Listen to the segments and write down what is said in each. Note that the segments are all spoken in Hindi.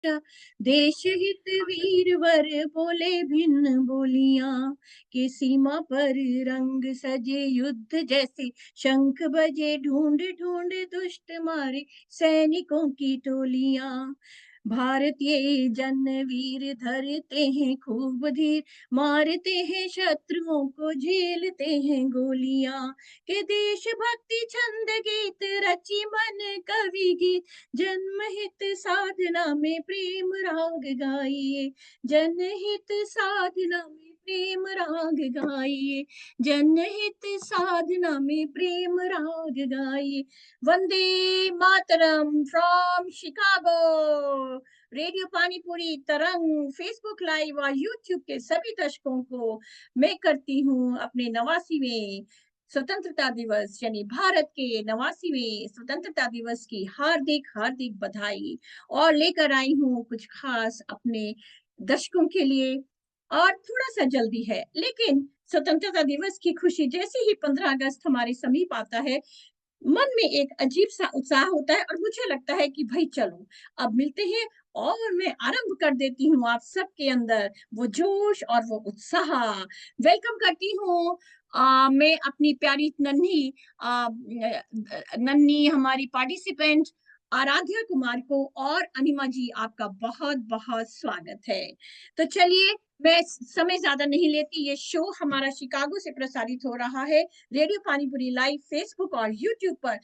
एकजुटता। देश हित वीरवर बोले भिन्न बोलियां, कि सीमा पर रंग सजे युद्ध जैसे शंख बजे, ढूंढ ढूंढ दुष्ट मारे सैनिकों की टोलियां। भारतीय जन वीर धरते हैं खूब धीर, मारते हैं शत्रुओं को, झेलते हैं गोलियां। के देशभक्ति छंद गीत रची मन कवि गीत, जनहित साधना में प्रेम राग गाइए। जनहित साधना में प्रेम राग गाइए। जनहित साधना में प्रेम राग गाइए। Vande Mataram from Chicago. Radio panipuri तरंग फेसबुक लाइव और यूट्यूब के सभी दर्शकों को मैं करती हूँ अपने 89वें स्वतंत्रता दिवस यानी भारत के 89वें स्वतंत्रता दिवस की हार्दिक हार्दिक बधाई, और लेकर आई हूँ कुछ खास अपने दर्शकों के लिए। और थोड़ा सा जल्दी है, लेकिन स्वतंत्रता दिवस की खुशी जैसे ही 15 अगस्त हमारे समीप आता है, मन में एक अजीब सा उत्साह होता है और मुझे लगता है कि भाई चलो अब मिलते हैं। और मैं आरंभ कर देती हूँ आप सबके अंदर वो जोश और वो उत्साह। वेलकम करती हूँ मैं अपनी प्यारी नन्ही नन्ही हमारी पार्टिसिपेंट आराध्या कुमार को। और अनिमा जी, आपका बहुत बहुत स्वागत है। तो चलिए, मैं समय ज्यादा नहीं लेती। ये शो हमारा शिकागो से प्रसारित हो रहा है रेडियो पानीपुरी लाइव फेसबुक और यूट्यूब पर।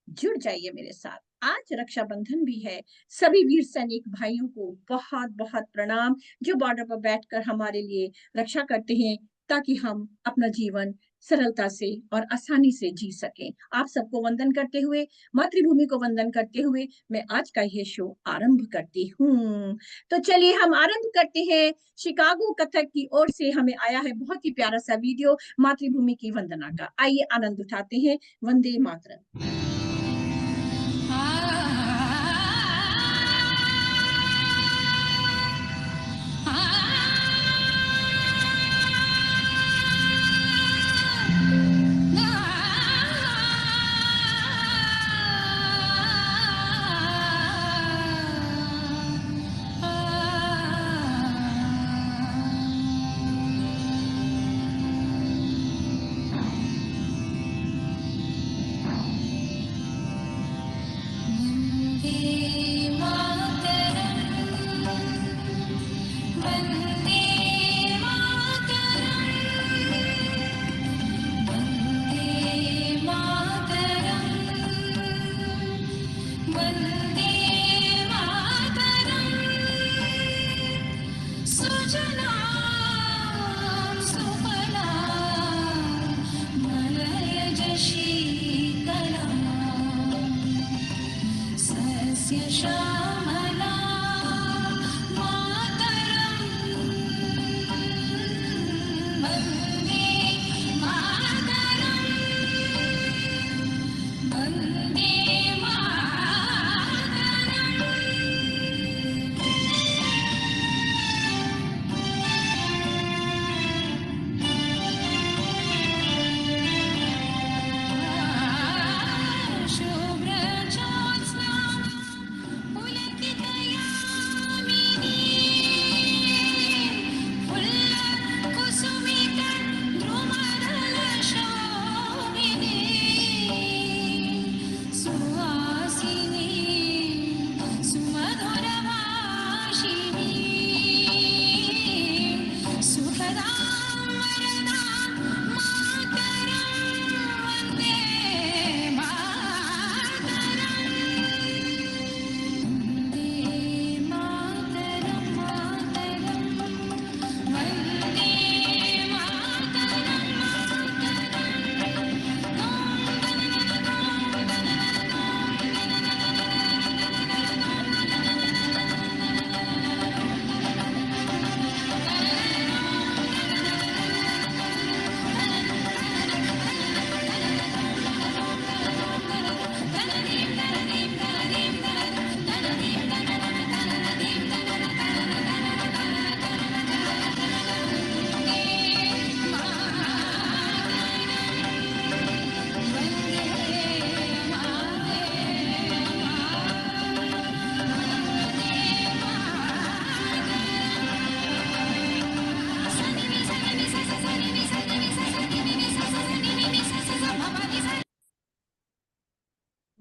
जुड़ जाइए मेरे साथ। आज रक्षाबंधन भी है। सभी वीर सैनिक भाइयों को बहुत बहुत प्रणाम, जो बॉर्डर पर बैठकर हमारे लिए रक्षा करते हैं, ताकि हम अपना जीवन सरलता से और आसानी से जी सकें। आप सबको वंदन करते हुए, मातृभूमि को वंदन करते हुए, मैं आज का यह शो आरंभ करती हूँ। तो चलिए हम आरंभ करते हैं। शिकागो कथक की ओर से हमें आया है बहुत ही प्यारा सा वीडियो मातृभूमि की वंदना का। आइए आनंद उठाते हैं। वंदे मातरम।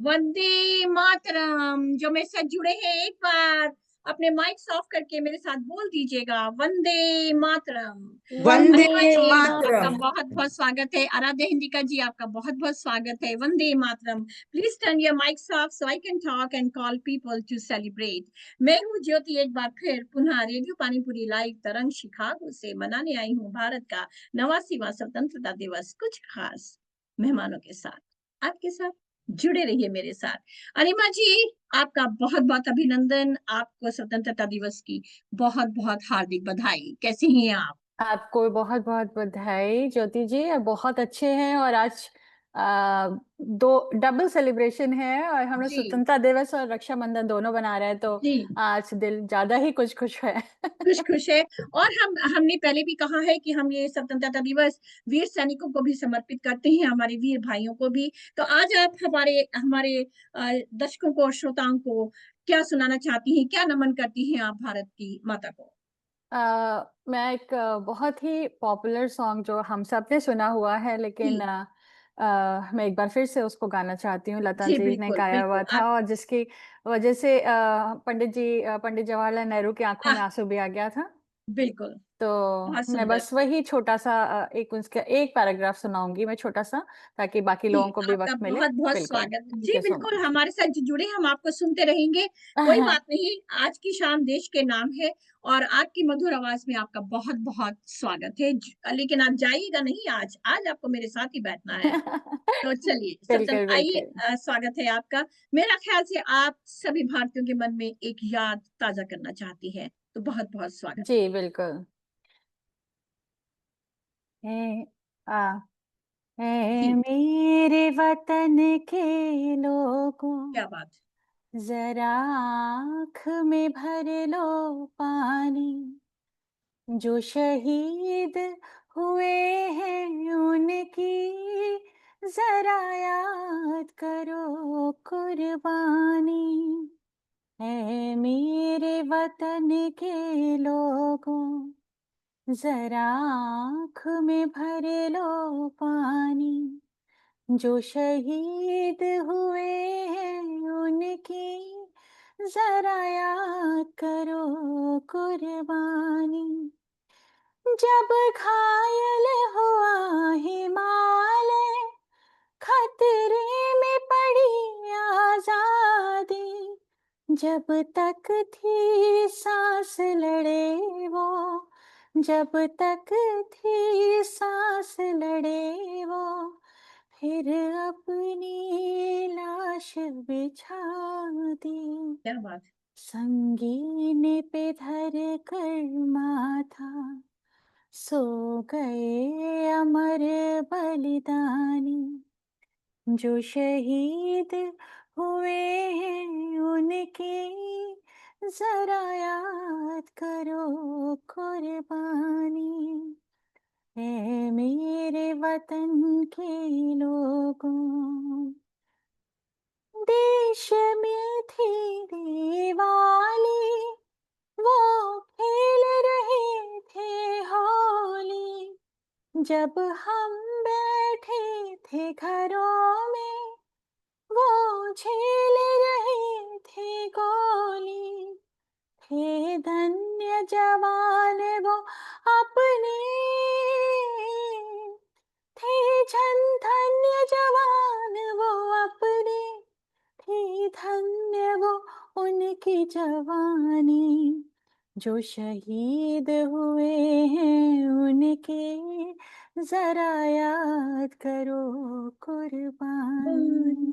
वंदे मातरम। जो मेरे साथ जुड़े हैं एक बार अपने माइक्स ऑफ करके मेरे साथ बोल दीजिएगा, वंदे मातरम। वंदे अनिमा जी आपका मातरम। बहुत बहुत स्वागत है। आराध्या हिंदिका जी आपका बहुत बहुत स्वागत है। वंदे मातरम। Please turn your mics off so I can talk and call people to celebrate. मैं हूँ ज्योति, एक बार फिर पुनः radio Panipuri live Tarang Chicago से मनाने आई हूँ भारत का 89वां स्वतंत्रता दिवस कुछ खास मेहमानों के साथ। आपके साथ जुड़े रहिए मेरे साथ। अनिमा जी आपका बहुत बहुत अभिनंदन, आपको स्वतंत्रता दिवस की बहुत बहुत हार्दिक बधाई। कैसे हैं आप? आपको बहुत बहुत बधाई ज्योति जी, आप बहुत अच्छे हैं। और आज दो डबल सेलिब्रेशन है, और हम लोग जी स्वतंत्रता दिवस और रक्षाबंधन दोनों मना रहे हैं, तो जी आज दिल ज्यादा ही कुछ खुश है। खुश खुश है। और हमने पहले भी कहा है कि हम ये स्वतंत्रता दिवस वीर सैनिकों को भी समर्पित करते हैं, हमारे वीर भाइयों को भी। तो आज आप हमारे हमारे दर्शकों को और श्रोताओं को क्या सुनाना चाहती हैं, क्या नमन करती हैं आप भारत की माता को? मैं एक बहुत ही पॉपुलर सॉन्ग जो हम सब ने सुना हुआ है, लेकिन जी मैं एक बार फिर से उसको गाना चाहती हूँ। लता जी जी ने बिल्कुल गाया हुआ बिल्कुल था, आप। और जिसकी वजह से पंडित जवाहरलाल नेहरू की आंखों में आह, आंसू भी आ गया था। बिल्कुल तो बहुत मैं सुंदर। बस वही छोटा-सा एक उसका एक पैराग्राफ सुनाऊँगी मैं छोटा-सा, ताकि बाकी जी, लोगों को भी आपका वक़्त मिले। बहुत-बहुत बिल्कुल, स्वागत। थैंक जी, यू सो बिल्कुल मच। हमारे साथ जो जुड़े हम आपको सुनते रहेंगे, कोई बात नहीं। आज की शाम देश के नाम है और आपकी मधुर आवाज़ में आपका बहुत-बहुत स्वागत है। लेकिन आप जाइएगा नहीं आज, आज आपको मेरे साथ ही बैठना है। तो चलिए बिल्कुल, आइए, बिल्कुल। स्वागत है आपका। मेरा ख़्याल से आप सभी भारतीयों के मन में एक याद ताज़ा करना चाहती हैं, तो बहुत-बहुत स्वागत जी, है। बिल्कुल। ए आ ऐ जी, मेरे वतन के लोगों, क्या बात! ज़रा आँख में भर लो पानी। जो शहीद हुए हैं उनकी ज़रा याद करो कुर्बानी। ऐ मेरे वतन के लोगों, ज़रा आँख में भर लो पानी। जो शहीद हुए हैं उनकी ज़रा याद करो कुर्बानी। जब घायल हुआ हिमालय, खतरे में पड़ी आज़ादी। जब तक थी सांस लड़े वो, जब तक थी सांस लड़े वो, फिर अपनी लाश बिछा दी। क्या बात! संगीन पे धर कर माथा, सो गए अमर बलिदानी। जो शहीद हुए हैं उनकी ज़रा याद करो कुर्बानी। ऐ मेरे वतन के लोगों, देश में थी दिवाली, वो खेल रहे थे होली। जब हम बैठे थे घरों में, वो झेल रहे थे गोली। थे धन्य जवान वो अपने, थे धन्य जवान वो अपने, थी धन्य वो उनकी जवानी। जो शहीद हुए हैं उनके ज़रा याद करो कुर्बानी।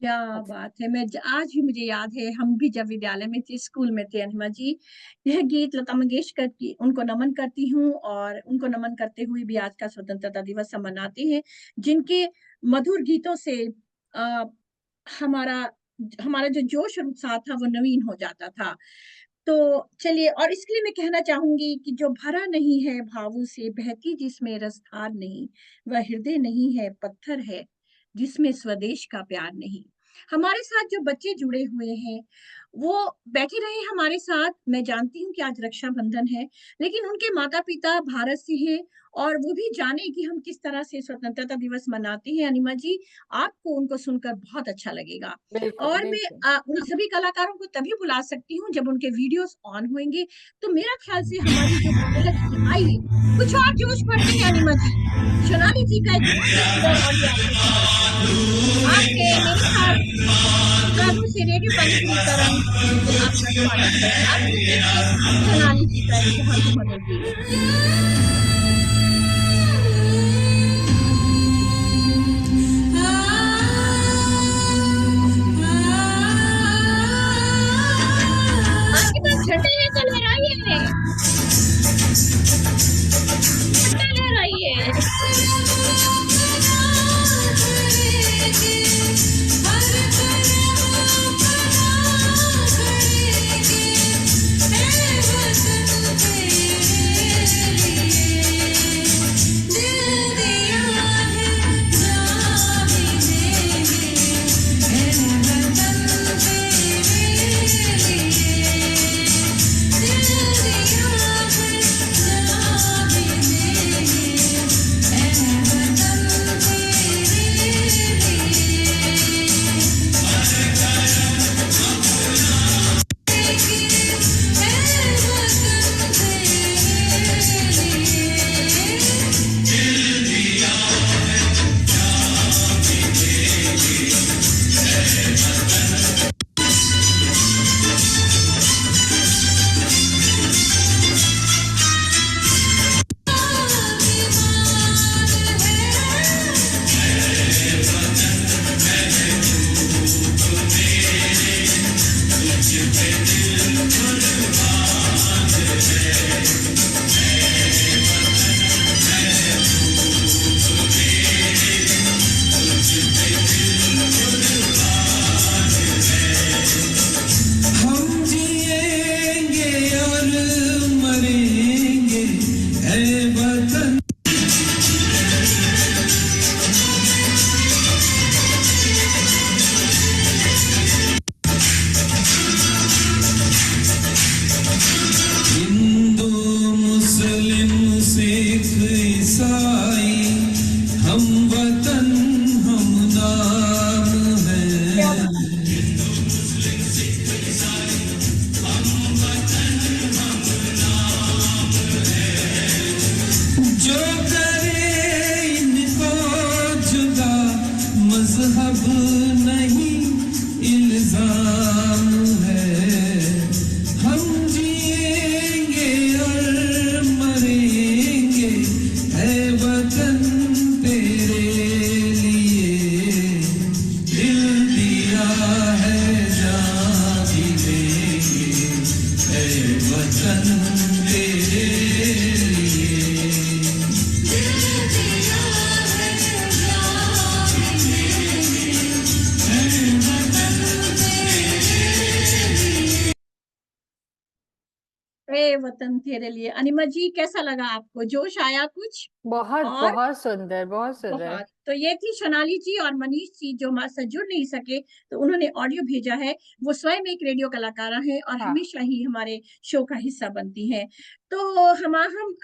क्या बात है! आज भी मुझे याद है, हम भी जब विद्यालय में थे, स्कूल में थे अनिमा जी, यह गीत लता मंगेशकर की उनको नमन करती हूँ और उनको नमन करते हुए भी आज का स्वतंत्रता दिवस हम मनाते हैं, जिनके मधुर गीतों से अ, हमारा हमारा जो जोश और उत्साह था वो नवीन हो जाता था। तो चलिए, और इसके लिए मैं कहना चाहूँगी कि जो भरा नहीं है भावों से, बहती जिसमें रसधार नहीं, वह हृदय नहीं है, पत्थर है, जिसमें स्वदेश का प्यार नहीं। हमारे साथ जो बच्चे जुड़े हुए हैं, वो बैठे रहे हमारे साथ। मैं जानती हूँ कि आज रक्षाबंधन है, लेकिन उनके माता-पिता भारत से हैं और वो भी जाने कि हम किस तरह से स्वतंत्रता दिवस मनाते हैं। अनिमा जी, आपको उनको सुनकर बहुत अच्छा लगेगा बिल्कुल, और मैं बिल्कुल। उन सभी कलाकारों को तभी बुला सकती हूँ जब उनके वीडियोज़ ऑन होंगे। तो मेरा ख़्याल से हमारी जो प्रगति आइए, कुछ और जोश भरते हैं अनिमा जी। सोनाली जी का एक बहुत ही सुंदर ऑडियो आपको सुनाती हूँ। आपके मेरे साथ शिकागो से रेडियो पल्लिपुरी तरंग में आपका स्वागत है। आप सुनेंगे सोनाली जी का एक बहुत ही मधुर गीत। आपके पास झंडे हैं तो लहराइए, झंडा लहराइए। हम जिएंगे और मरेंगे ऐ वतन। हिंदू मुस्लिम सिख ईसाई हम वतन हम नाम क्या है। बात जो करे इनको जुदा मजहब नहीं इल्जाम है। हम जिएंगे और मरेंगे ऐ वतन तेरे लिए। दिल दिया है जान भी देंगे ऐ वतन तेरे लिए। ए वतन तेरे लिए। अनिमा जी कैसा लगा आपको? जोश आया कुछ? बहुत, और बहुत सुंदर, बहुत सुंदर। बहुत। तो ये थी सोनाली जी और मनीष जी जो हमारे साथ जुड़ नहीं सके, तो उन्होंने ऑडियो भेजा है। वो स्वयं एक रेडियो कलाकारा हैं और हाँ, हमेशा ही हमारे शो का हिस्सा बनती हैं। तो हम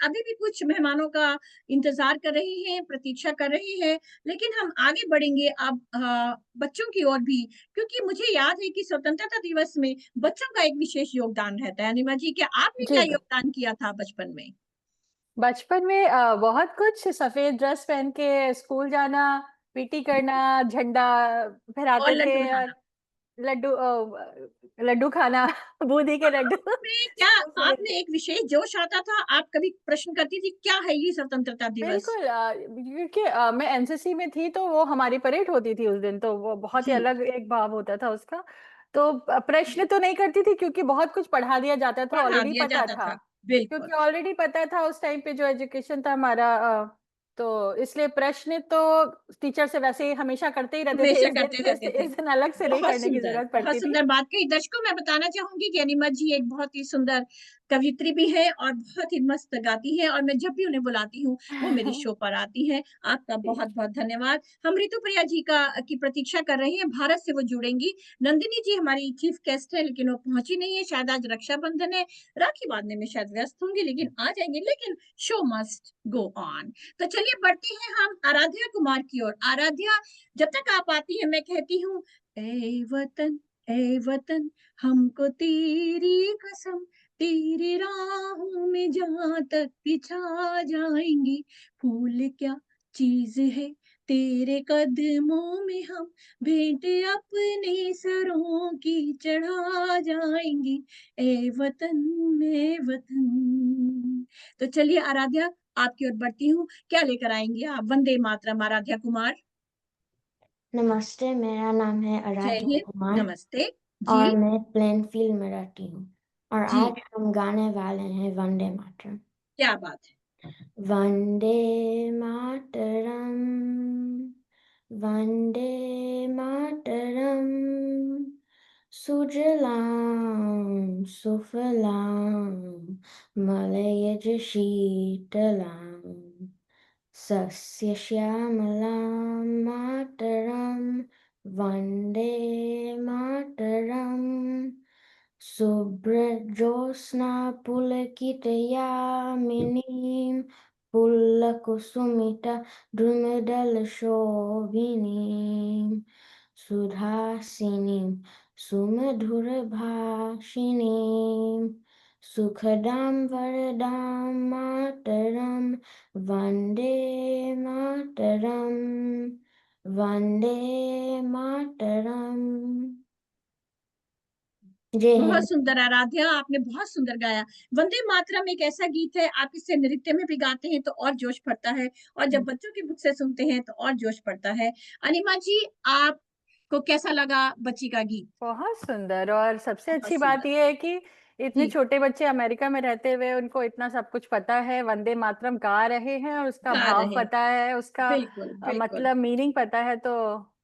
अभी भी कुछ मेहमानों का इंतज़ार कर रहे हैं, प्रतीक्षा कर रहे हैं, लेकिन हम आगे बढ़ेंगे अब बच्चों की ओर भी, क्योंकि मुझे याद है कि स्वतंत्रता दिवस में बच्चों का एक विशेष योगदान रहता है। अनिमा जी, क्या आपने जी, क्या योगदान किया था बचपन में? बचपन में बहुत कुछ सफ़ेद ड्रेस पहन के स्कूल जाना, पीटी करना, झंडा और फहराते थे लड्डू और बनाना? लड्डू खाना, बूंदी के लड्डू में क्या स्कूल से आप मिलते में एक विशेष जोश आता था? आप कभी प्रश्न करती थी, क्या है ये स्वतंत्रता दिवस? बिल्कुल क्योंकि मैं एनसीसी में थी तो वो हमारी परेड होती थी उस दिन, तो वो बहुत ही जी, अलग एक भाव होता था उसका। तो प्रश्न तो नहीं करती थी क्योंकि बहुत कुछ पढ़ा दिया जाता था, पढ़ा ऑलरेडी दिया पता जाता था। था। बिल्कुल, क्योंकि ऑलरेडी पता था उस टाइम पे जो एजुकेशन था हमारा तो इसलिए प्रश्न तो टीचर से वैसे ही हमेशा करते ही रहते थे। हमेशा करते रहते थे। इस दिन अलग से नहीं करने की ज़रूरत बहुत पड़ती थी। सुंदर बात कही। दर्शकों मैं बताना चाहूँगी कि अनिमा जी एक बहुत ही सुंदर कवियत्री भी हैं और बहुत ही मस्त गाती हैं और मैं जब भी उन्हें बुलाती हूँ, वो मेरे शो पर आती हैं। आपका जी। बहुत-बहुत धन्यवाद। हम ऋतुप्रिया जी की प्रतीक्षा कर रहे हैं, भारत से वो जुड़ेंगी। नंदिनी जी हमारी चीफ गेस्ट हैं, लेकिन वो पहुँची नहीं है, शायद आज रक्षाबंधन है, राखी बाँधने में शायद व्यस्त होंगी, लेकिन आ जाएँगी, लेकिन शो मस्ट गो ऑन। तो चलिए बढ़ते हैं हम आराध्या कुमार की ओर। आराध्या, जब तक आप आती हैं, मैं कहती हूँ, ए वतन, हमको तेरी कसम, तेरी राहों में जहाँ तक बिछा जाएंगे, फूल क्या चीज है तेरे कदमों में, हम भेंट अपने सरों की चढ़ा जाएंगे, ए वतन। तो चलिए आराध्या, आपकी ओर बढ़ती हूँ, क्या लेकर आएंगी आप? वंदे मातरम आराध्या कुमार। नमस्ते, मेरा नाम है जय आराध्या हिंद। कुमार नमस्ते और जी। मैं प्लेनफील्ड में रहती हूँ और जी, आज हम गाने वाले हैं वंदे मातरम। क्या बात है। वंदे मातरम, वंदे मातरम, सुजलां सुफलां मलयज शीतलां, सस्यश्यामलां मातरं वन्दे मातरम्, शुभ्रज्योत्स्ना पुलकितयामिनीं, पुल्लकुसुमिता द्रुमदलशोभिनीं, सुधासिनीं सुमधुरभाषिणीं, सुखदां वरदां मातरं वन्दे मातरम्, वन्दे मातरम्। जय बहुत हिंद। सुंदर आराध्या, आपने बहुत सुंदर गाया। वंदे मातरम एक ऐसा गीत है, आप इसे नृत्य में भी गाते हैं तो और जोश पड़ता है, और जब बच्चों की मुख से सुनते हैं तो और जोश पड़ता है। अनिमा जी, आपको कैसा लगा बच्ची का गीत? बहुत सुंदर। और सबसे बहुत अच्छी बात सुंदर। ये है कि इतने जी, छोटे बच्चे अमेरिका में रहते हुए उनको इतना सब कुछ पता है, वंदे मातरम गा रहे हैं और उसका गा भाव रहे हैं। पता है, उसका बिल्कुल, बिल्कुल। मतलब मीनिंग पता है। तो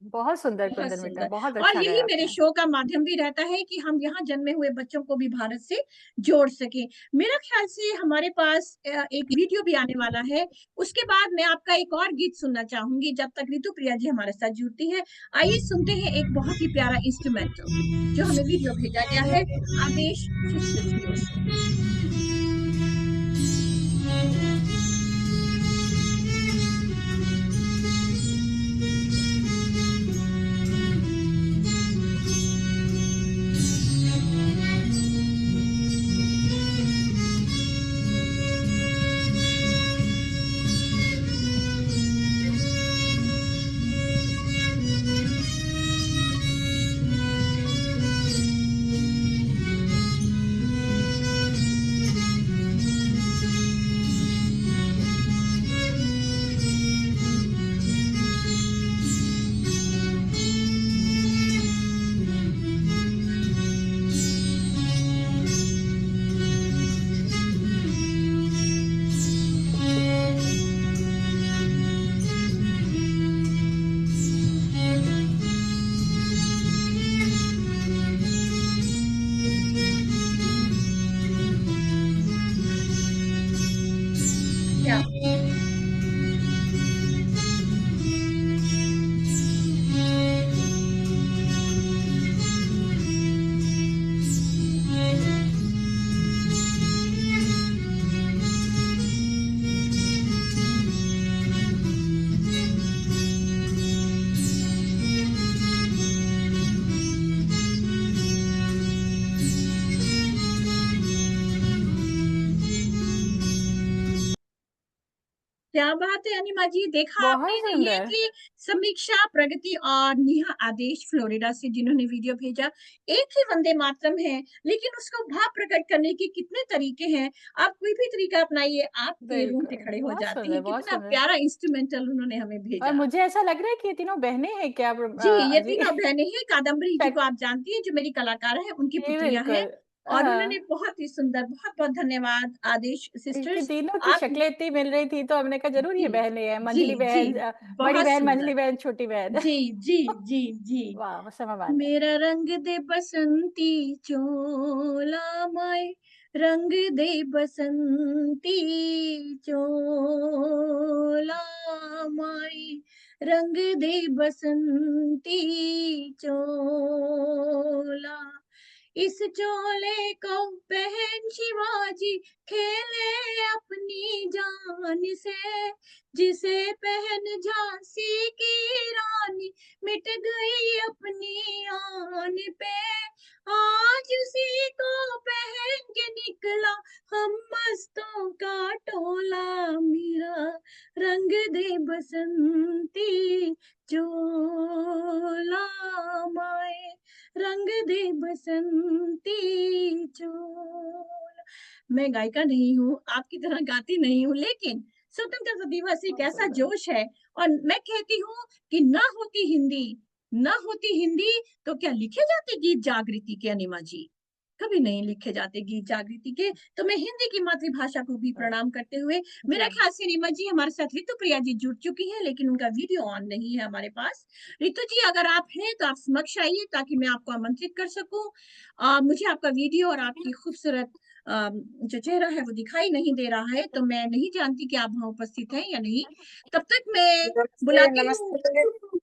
बहुत सुंदर बहुत कुंदन बेटा, सुंदर। बहुत और अच्छा यही गाया मेरे आपने। शो का माध्यम भी रहता है कि हम यहाँ जन्मे हुए बच्चों को भी भारत से जोड़ सकें। मेरा ख्याल से हमारे पास एक वीडियो भी आने वाला है। उसके बाद मैं आपका एक और गीत सुनना चाहूँगी, जब तक ऋतुप्रिया जी हमारे साथ जुड़ती हैं। आइए सुनते हैं एक बहुत ही प्यारा इंस्ट्रूमेंटल, जो हमें वीडियो भेजा गया है आदेश सिस्टर्स की ओर से। क्या क्या बात है अनिमा जी, देखा आपने बहुत ना, ये सुंदर। कि समीक्षा प्रगति और नेहा आदेश फ्लोरिडा से जिन्होंने वीडियो भेजा, एक ही वंदे मातरम है, लेकिन उसको भाव प्रकट करने के कितने तरीके हैं। आप कोई भी तरीका अपनाइए, आपके रोंगटे बिल्कुल, खड़े हो बहुत जाते सुंदर, हैं। बहुत कितना सुंदर। प्यारा इंस्ट्रूमेंटल उन्होंने हमें और भेजा। मुझे ऐसा लग रहा है कि ये तीनों बहनें हैं क्या जी, ये जी? तीनों बहनें हैं। कादम्बरी जी शक को आप जानती हैं, जो मेरी कलाकार हैं, उनकी जी, पुत्रियाँ हैं, बिल्कुल। और उन्होंने हाँ, बहुत ही सुंदर, बहुत-बहुत धन्यवाद आदेश इनकी सिस्टर्स। तीनों की आप शक्लें इतनी मिल रही थी तो हमने कहा ज़रूर जी, ये बहनें हैं, जी, मंजली जी, बहन, बड़ी बहुत बहन, सुंदर। मंजली बहन, छोटी बहन। जी, जी, जी, जी। वाह! समय मान है। मेरा रंग दे बसंती चोला माए, रंग दे बसंती चोला माई, रंग दे बसंती चोला। इस चोले को पहन शिवाजी खेले अपनी जान से, जिसे पहन झांसी की रानी मिट गई अपनी आन पे। आज उसी को पहन के निकला हम मस्तों का टोला, मेरा रंग दे बसंती चोला माए, रंग दे बसंती चोला। मैं गायिका नहीं हूँ, आपकी तरह गाती नहीं हूँ, लेकिन स्वतंत्रता दिवस एक ऐसा जोश है, और मैं कहती हूँ कि ना होती हिंदी तो क्या लिखे जाते गीत जागृति के अनिमा जी? कभी नहीं लिखे जाते गीत जागृति के। तो मैं हिंदी की मातृभाषा को भी प्रणाम करते हुए, मेरा ख्याल से रीमा जी हमारे साथ ऋतुप्रिया जी जुड़ चुकी हैं, लेकिन उनका वीडियो ऑन नहीं है हमारे पास। ऋतु जी अगर आप हैं तो आप समक्ष आइए ताकि मैं आपको आमंत्रित कर सकूं। मुझे आपका वीडियो और आपकी खूबसूरत जो चेहरा है वो दिखाई नहीं दे रहा है, तो मैं नहीं जानती कि आप वहाँ उपस्थित हैं या नहीं। तब तक मैं नमस्ते, बुलाती हूँ। नमस्ते।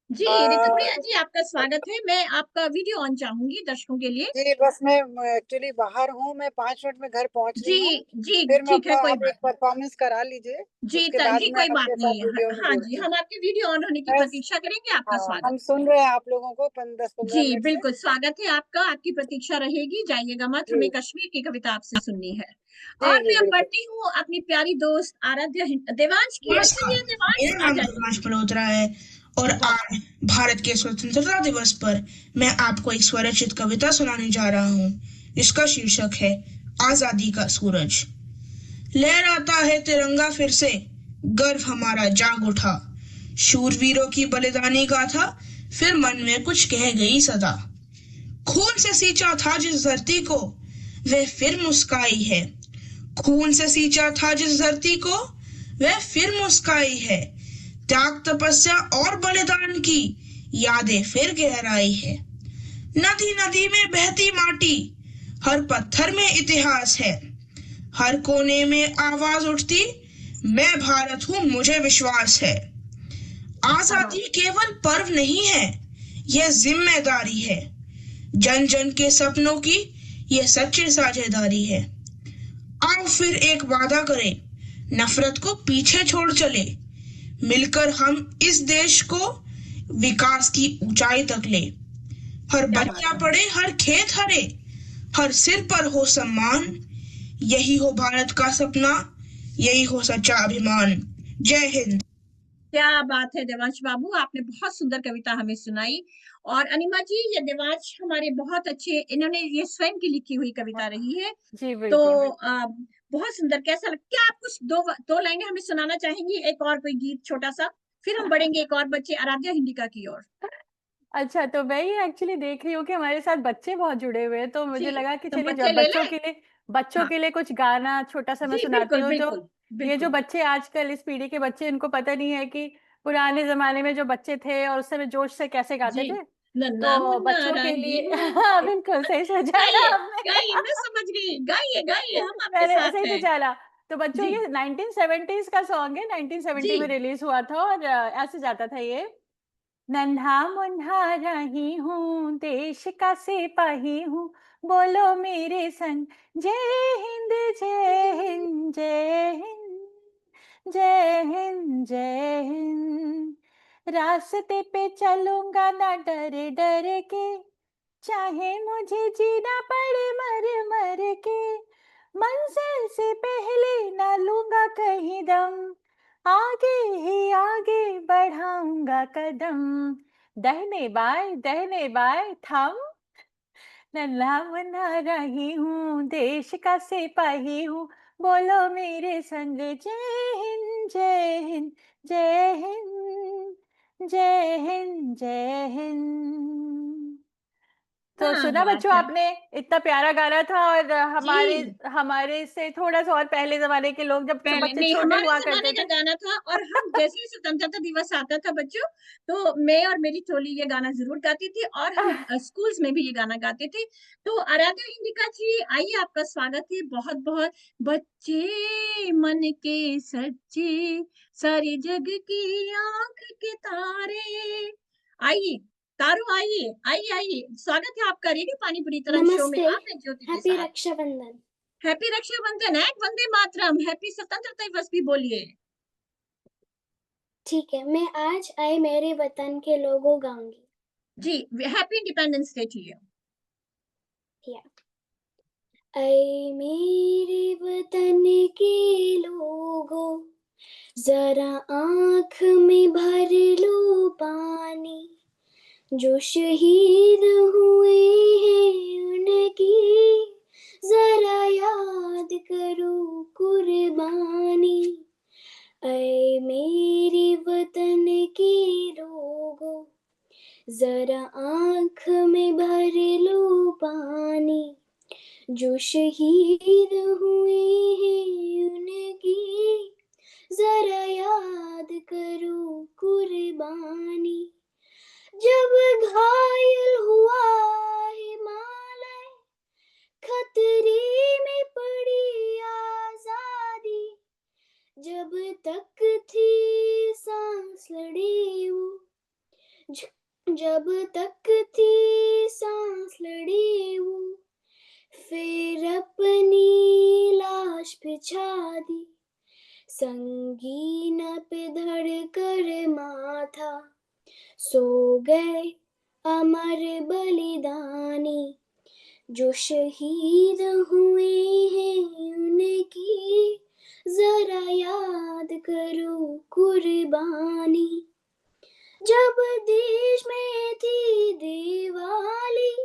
जी, अ, ऋतुप्रिया जी आपका स्वागत है। मैं आपका वीडियो ऑन चाहूँगी दर्शकों के लिए। जी, बस मैं एक्चुअली बाहर हूँ, मैं 5 मिनट में घर पहुँच रही हूँ। जी, फिर मैं ठीक है, अपना कोई आप बात एक परफ़ॉर्मेंस करा लीजिए, जी, उसके बाद जी, मैं कोई बात आपके नहीं साथ है। वीडियो में हाँ जी, जुड़ती हूँ। हम आपके वीडियो ऑन होने की बस प्रतीक्षा करेंगे, आपका हाँ, स्वागत हम है। सुन रहे हैं आप लोगों को 10-15 जी, मिनट से। बिल्कुल स्वागत है आपका, आपकी प्रतीक्षा रहेगी, जाइएगा मत, हमें जी, कश्मीर की कविता आपसे सुननी है। जी, और जी, मैं अब बिल्कुल। बढ़ती हूँ अपनी प्यारी दोस्त आराध्या देवांश की ओर। नमस्कार, चलिए देवांश मेरा आ नाम जाइए। देवांश मल्होत्रा है और वाह! आज भारत के स्वतंत्रता दिवस पर मैं आपको एक स्वरचित कविता सुनाने जा रहा हूँ। इसका शीर्षक है आजादी का सूरज। लहराता है तिरंगा फिर से, गर्व हमारा जाग उठा। शूरवीरों की बलिदानी गाथा फिर मन में कुछ कह गई सदा। खून से सींचा था जिस धरती को, वह फिर मुस्काई है। खून से सींचा था जिस धरती को, वह फिर मुस्काई है। त्याग तपस्या और बलिदान की यादें फिर गहराई है। नदी नदी में बहती माटी, हर पत्थर में इतिहास है। हर कोने में आवाज उठती, मैं भारत हूँ मुझे विश्वास है। आजादी केवल पर्व नहीं है, यह जिम्मेदारी है। जन जन के सपनों की यह सच्ची साझेदारी है। आओ फिर एक वादा करें, नफरत को पीछे छोड़ चले। मिलकर हम इस देश को विकास की ऊंचाई तक ले। हर क्या बात बच्चा है। पढ़े, हर खेत हरे, हर सिर पर हो सम्मान। यही हो भारत का सपना, यही हो सच्चा अभिमान। जय हिंद। क्या बात है देवांश बाबू, आपने बहुत सुंदर कविता हमें सुनाई। और अनिमा जी, ये देवांश हमारे बहुत अच्छे, इन्होंने ये स्वयं की लिखी हुई कविता रही है। जी, तो बिल्कुल। बहुत सुंदर, कैसा लग, क्या आप कुछ दो लाइनें हमें सुनाना चाहेंगी, एक और कोई गीत छोटा सा, फिर हम बढ़ेंगे एक और बच्चे आराध्या हिंडिका की ओर। अच्छा, तो मैं ये एक्चुअली देख रही हूँ कि हमारे साथ बच्चे बहुत जुड़े हुए हैं, तो मुझे जी, लगा कि तो चलिए बच्चे जब ले लें। बच्चों हाँ के लिए कुछ गाना छोटा-सा मैं जी, सुनाती बिल्कुल हूँ। जो बिल्कुल ये जो बिल्कुल। बच्चे आजकल इस पीढ़ी के बच्चे, इनको पता नहीं है कि पुराने ज़माने में जो बच्चे थे और उस समय जोश से कैसे गाते जी, थे। नन्ना तो मुन्ना बच्चों के राही लिए हूँ। हाँ, बिल्कुल सही सोचा गाइए, आपने। गाइए, मैं समझ गई, गाइए गाइए, हम आपके मैंने साथ ऐसे ही तो हैं। चला। तो बच्चों जी ये 1970s का सॉन्ग है, 1970 में जी। रिलीज़ हुआ था और ऐसे जाता था ये। नन्हा मुन्हा रही हूँ, देश का सिपाही हूँ, बोलो मेरे संग, जय हिंद जय हिंद जय हिंद जय हिंद जय हिंद। रास्ते पे चलूंगा ना डर डर के, चाहे मुझे जीना पड़े मर मर के, मंजिल से पहले ना लूंगा कहीं दम, आगे ही आगे बढ़ाऊंगा कदम, दाहिने बाएं थम, नन्हा मुन्ना रही हूँ, देश का सिपाही हूँ, बोलो मेरे संग, जय हिंद जय हिंद जय हिंद जय हिंद जय हिंद। तो क्या सुना बात बच्चों है। आपने, इतना प्यारा गाना था। और हमारे जी। हमारे से थोड़ा सा और पहले जमाने के लोग, जब पहले बच्चे नहीं, छोटे हमारे हुआ जमाने करते का थे। गाना था, और हम जैसे ही स्वतंत्रता दिवस आता था बच्चों, तो मैं और मेरी टोली ये गाना जरूर गाती थी, और हम स्कूल्स में भी ये गाना गाते थे। तो आराध्या इंडिका जी, आइए, आपका स्वागत है बहुत बहुत। बच्चे मन के सच्चे, सारे जग की आंख के तारे, आइए तारो, आइए आइए आइए, स्वागत है आपका रेडियो पानीपुरी तरंग शो में। नमस्ते, आप हैं ज्योति के हैप्पी साथ। रक्षाबंधन। हैप्पी रक्षाबंधन है, वंदे मातरम, हैप्पी स्वतंत्रता दिवस भी बोलिए। ठीक है, मैं आज आए मेरे वतन के लोगों गाऊंगी। जी, happy independence day to you. या ऐ मेरे वतन के लोगों, जरा आँख में भर लो पानी, जो शहीद हुए हैं उनकी जरा याद करो कुर्बानी। ऐ मेरे वतन के लोगों, जरा आँख में भर लो पानी, जो शहीद हुए हैं उनकी जरा याद करो कुर्बानी। जब घायल हुआ हिमालय, खतरे में पड़ी आजादी, जब तक थी सांस लड़ी वो, जब तक थी सांस लड़ी वो, फिर अपनी लाश बिछा दी, संगीन पे धड़ कर माथा, सो गए अमर बलिदानी, जो शहीद हुए हैं उनकी जरा याद करो कुर्बानी। जब देश में थी दिवाली,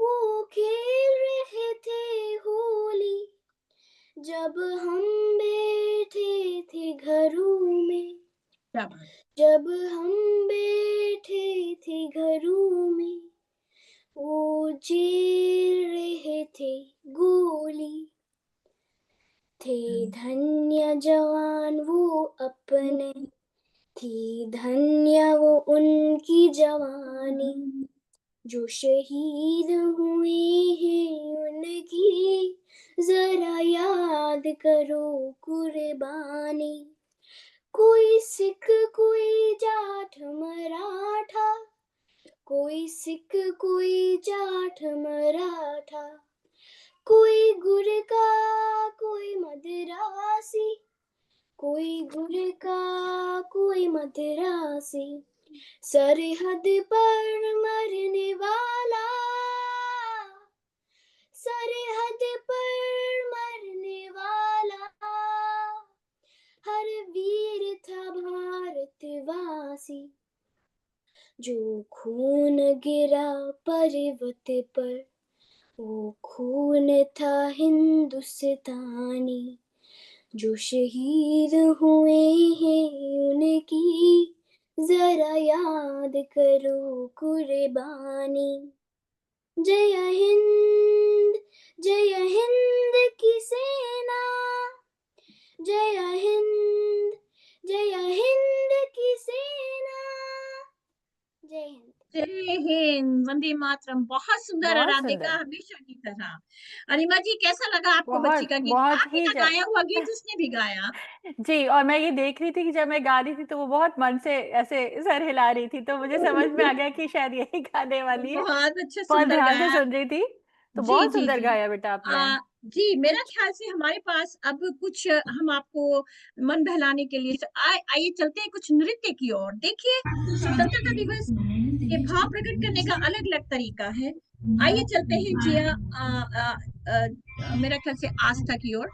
वो खेल रहे थे होली, जब हम बैठे थे घरों में, क्या बात। जब हम बैठे थे घरों में, वो झेल रहे थे गोली। थे धन्य जवान वो अपने, थी धन्य वो उनकी जवानी, जो शहीद हुए हैं उनकी जरा याद करो कुर्बानी। कोई सिख कोई जाट मराठा, कोई सिख कोई जाट मराठा, कोई गुरका कोई मद्रासी, कोई गुरका कोई मद्रासी, सरहद पर मरने वाला, सरहद पर मरने वाला, हर वीर था भारतवासी, जो खून गिरा पर्वत पर, वो खून था हिंदुस्तानी, जो शहीद हुए हैं उनकी जरा याद करो कुर्बानी। जय हिंद की सेना, जय हिंद की सेना, जय हिंद। जय हिंद, वंदे मातरम, बहुत सुंदर बहुत आराधिका, सुंदर। हमेशा की तरह। अनिमा जी, कैसा लगा आपको बच्ची बहुत का गीत? बहुत आप ही ही का गाया हुआ गीत उसने भी गाया। जी, और मैं ये देख रही थी कि जब मैं गा रही थी तो वो बहुत मन से ऐसे सर हिला रही थी, तो मुझे समझ में आ गया कि शायद यही गाने वाली है। बहुत अच्छा, बहुत सुंदर ध्यान से गाया। सुन रही थी, तो जी बहुत जी सुंदर जी। गाया बेटा आपने। जी, मेरा ख्याल से हमारे पास अब कुछ, हम आपको मन बहलाने के लिए आइए चलते हैं कुछ नृत्य की ओर। देखिए, स्वतंत्रता दिवस के भाव प्रकट करने का अलग अलग तरीका है। आइए चलते हैं जिया, मेरा ख्याल से आस्था की ओर।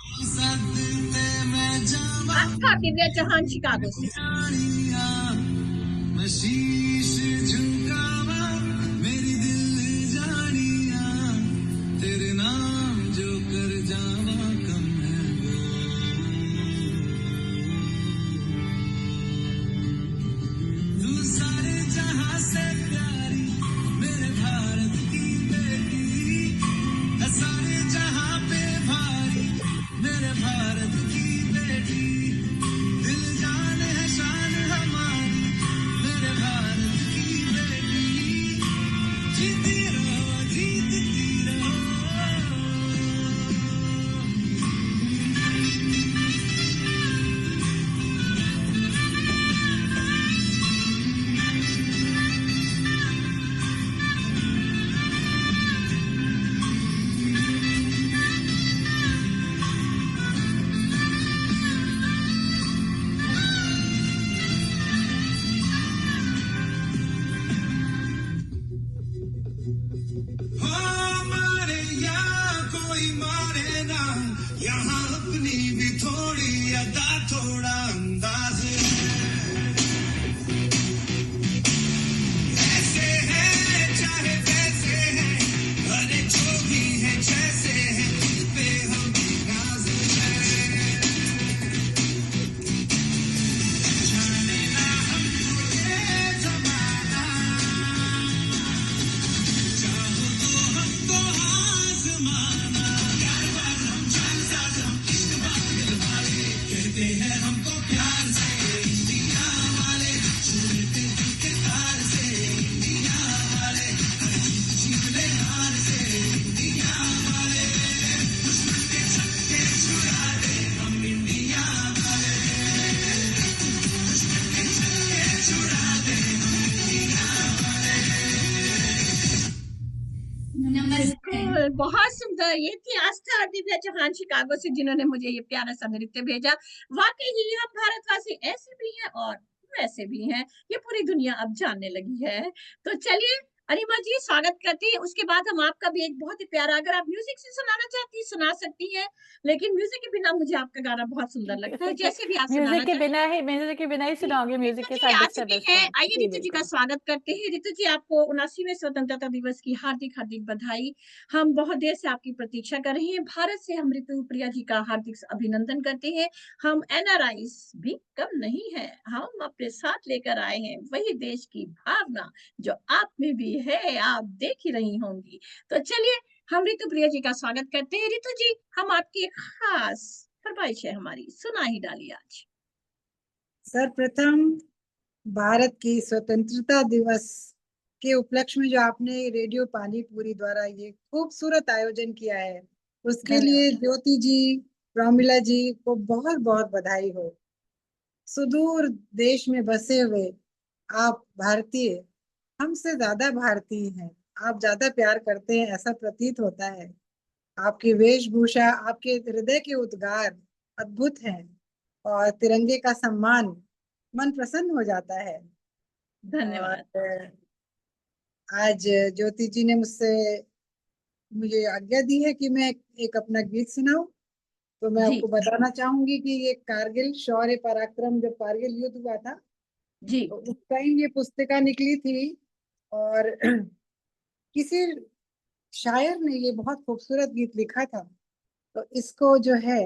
आस्था दिव्या चौहान शिकागो से। मैं शीश झुकावा मेरी दिल जानिया, तेरे नाम जो कर जावा कम है वो, तू सारे जहां से प्यारी मेरे भारत की रहना, यहाँ अपनी भी थोड़ी अदा थोड़ा अंदाज है। ऐसे है चाहे वैसे है, अरे जो भी है जैसे है, इन पे हम नाज है। जाने ना हमको ये जमाना, चाहो तो हमको आजमाना। प्यार वाले हम जान साथ हम इश्क वाले दिल वाले, कहते हैं हमको प्यार से इंडिया वाले, छूते दिल के तार से इंडिया वाले, हर जीत जीत ले हार से इंडिया वाले, दुश्मन के छक्के छुड़ा दे हम इंडिया वाले, दुश्मन के छक्के छुड़ा दे हम इंडिया वाले। बिल्कुल, बहुत सुंदर। ये थी आस्था और दिव्या चौहान शिकागो से, जिन्होंने मुझे ये प्यारा सा नृत्य भेजा। वाकई ही हम भारतवासी ऐसे भी हैं और वैसे भी हैं, ये पूरी दुनिया अब जानने लगी है। तो चलिए अनिमा जी, स्वागत करती हैं। उसके बाद हम आपका भी एक बहुत ही प्यारा, अगर आप म्यूजिक से सुनाना चाहती हैं सुना सकती हैं, लेकिन म्यूजिक के बिना मुझे आपका गाना बहुत सुंदर लगता है, जैसे भी आप सुनाना म्यूजिक के चाहें। बिना ही जी, सुनाऊंगी, म्यूजिक रितु के जी साथ आ चुकी डिस्टर्बेंस हैं। में। आइए जी रितु जी का बिल्कुल। स्वागत करते हैं। रितु जी, आपको 79वें स्वतंत्रता दिवस की हार्दिक हार्दिक बधाई। हम बहुत देर से आपकी प्रतीक्षा कर रहे हैं। भारत से हम रितु प्रिया जी का हार्दिक अभिनंदन करते हैं। हम एनआरआईज भी कम नहीं है, हम अपने साथ लेकर आए हैं वही देश की भावना जो आप में भी है, आप देख ही रही होंगी। तो चलिए हम रितु प्रिया जी का स्वागत करते हैं। रितु जी, हम आपकी एक खास फरमाइश है हमारी, सुना ही डालिए आज। सर्वप्रथम भारत की स्वतंत्रता दिवस के उपलक्ष्य में जो आपने रेडियो पानीपुरी द्वारा ये खूबसूरत आयोजन किया है, उसके धन्यवाद। लिए ज्योति जी, प्रमिला जी को बहुत बहुत बधाई हो। सुदूर देश में बसे हुए आप भारतीय हमसे ज्यादा भारतीय हैं, आप ज्यादा प्यार करते हैं ऐसा प्रतीत होता है। आपकी वेशभूषा, आपके हृदय के उद्गार अद्भुत हैं और तिरंगे का सम्मान मन प्रसन्न हो जाता है। और धन्यवाद। आज ज्योति जी ने मुझे आज्ञा दी है कि मैं एक अपना गीत सुनाऊं। तो मैं जी आपको बताना चाहूंगी कि ये कारगिल शौर्य पराक्रम, जब कारगिल युद्ध हुआ था जी तो उस टाइम ये पुस्तिका निकली थी। और किसी शायर ने ये बहुत खूबसूरत गीत लिखा था, तो इसको जो है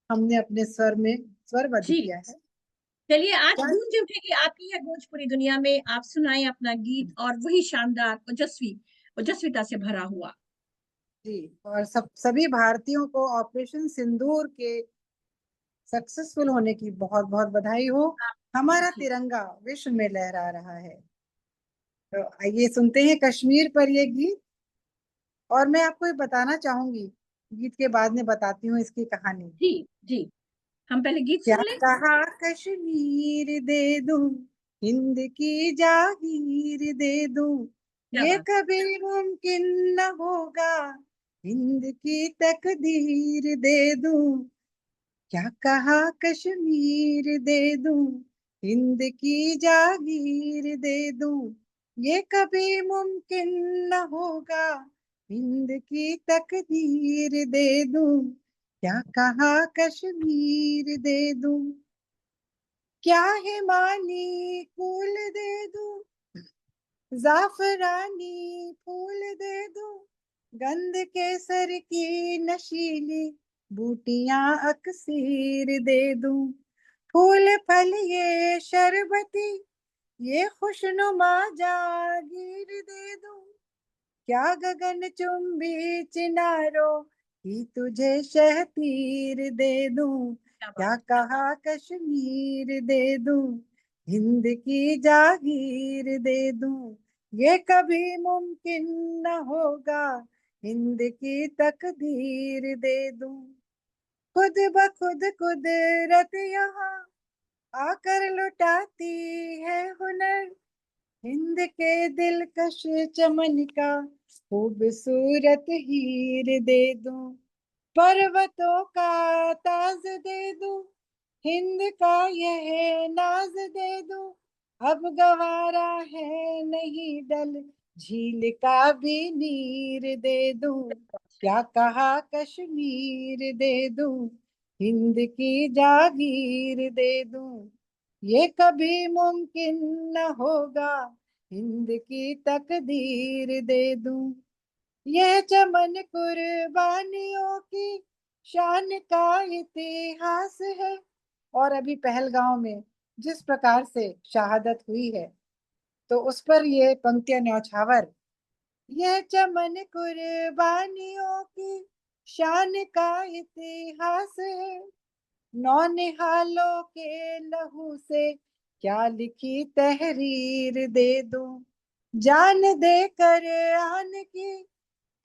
हमने अपने स्वर में स्वरबद्ध जी किया है। चलिए, आज क्या गूंज उठेगी आपकी है गूंज पूरी दुनिया में। आप सुनाएं अपना गीत, और वही शानदार ओजस्विता से भरा हुआ। जी, और सभी भारतीयों को ऑपरेशन सिंदूर के सक्सेसफुल होने की बहुत बहुत बधाई हो। हमारा जी तिरंगा विश्व में लहरा रहा है। तो आइए सुनते हैं कश्मीर पर ये गीत। और मैं आपको ये बताना चाहूंगी, गीत के बाद में बताती हूँ इसकी कहानी। जी जी हम पहले गीत क्या सुन लें। कहा कश्मीर दे दूं, हिंद की जागीर दे दूं, क्या ये बात। कभी मुमकिन न होगा, हिंद की तकदीर दे दूं। क्या कहा कश्मीर दे दूं, हिंद की जागीर दे दूं, ये कभी मुमकिन न होगा, हिंद की तकदीर दे दूं। क्या कहा कश्मीर दे दूं, क्या हिमानी फूल दे दूं, जाफरानी फूल दे दूं, गंध केसर की नशीली बूटियां अक्सीर दे दूं। फूल फल ये शरबती, ये खुशनुमा जागीर दे दूं। क्या गगन चुंबी चिनारों की तुझे शहतीर दे दूं। क्या क्या बात। कहा कश्मीर दे दूं, हिंद की जागीर दे दूं, ये कभी मुमकिन न होगा, हिंद की तकदीर दे दूं। खुद ब खुद कुदरत यहाँ आकर लुटाती है हुनर, हिंद के दिलकश चमन का खूबसूरत हीर दे दूं। पर्वतों का ताज दे दूं, हिंद का यह नाज दे दूं, अब गवारा है नहीं डल झील का भी नीर दे दूं। क्या कहा कश्मीर दे दूं, हिंद की जागीर दे दूं, ये कभी मुमकिन न होगा, हिंद की तकदीर दे दूं। यह चमन कुर्बानियों की शान का इतिहास है। और अभी पहलगांव में जिस प्रकार से शहादत हुई है, तो उस पर ये पंक्तियां न्यौछावर। यह चमन कुर्बानियों की शान का इतिहास है, नौनिहालों के लहू से क्या लिखी तहरीर दे दूं, जान दे कर आन की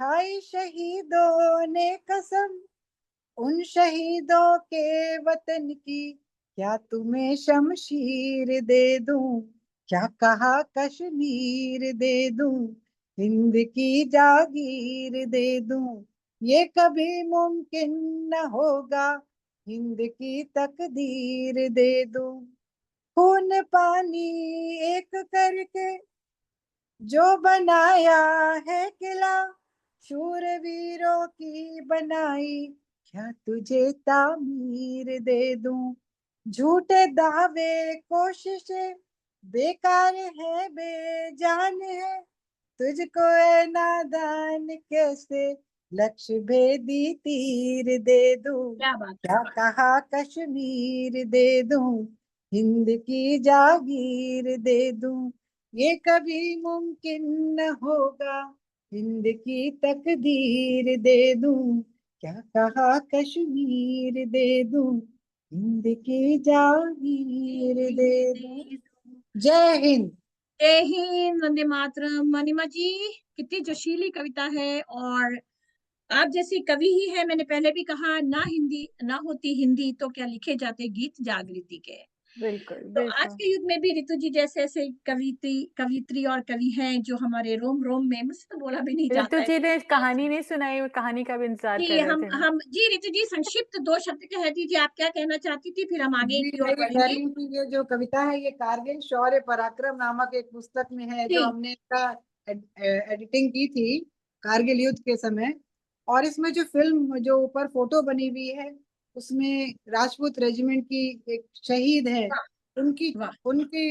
खाई शहीदों ने कसम, उन शहीदों के वतन की क्या तुम्हें शमशीर दे दूं, क्या कहा कश्मीर दे दूं, हिंद की जागीर दे दूं, ये कभी मुमकिन न होगा, हिंद की तकदीर दे दूं। खून पानी एक करके जो बनाया है किला, शूरवीरों की बनाई क्या तुझे तामीर दे दूं, झूठे दावे कोशिशें बेकार है बेजान है, तुझको ए नादान कैसे लक्ष्य भेदी तीर दे दूं, क्या बात है। क्या कहा कश्मीर दे दूं, हिंद की जागीर दे दूं, ये कभी मुमकिन न होगा, हिंद की तकदीर दे दूं, क्या कहा कश्मीर दे दूं, हिंद की जागीर दे दूं। जय हिंद। जय हिंद, वंदे मातरम। मनीमा जी, कितनी जोशीली कविता है, और आप जैसी कवि ही है। मैंने पहले भी कहा, ना होती हिंदी तो क्या लिखे जाते गीत जागृति के। बिल्कुल तो आज बिल्कुल। के युग में भी ऋतु जी जैसे ऐसे कवित्री और कवि हैं जो हमारे रोम रोम में, मुझसे तो बोला भी नहीं ऋतु जाता है। जी ने कहानी नहीं सुनाई, वो कहानी का भी इंतजार जी कर रहे थे ना। हम जी ऋतु जी, संक्षिप्त 2 शब्द कह दीजिए, आप क्या कहना चाहती थी, फिर हम आगे जी की मैं ओर ये कह बढ़ेंगे। रही हूँ कि ये जो कविता है ये कारगिल शौर्य पराक्रम नामक एक पुस्तक में है, जो जी हमने इसका एडिटिंग की थी कारगिल युद्ध के समय। और इसमें जो फिल्म जो ऊपर फोटो बनी हुई है, उसमें राजपूत रेजिमेंट की एक शहीद है, वाह उनकी वाह। उनके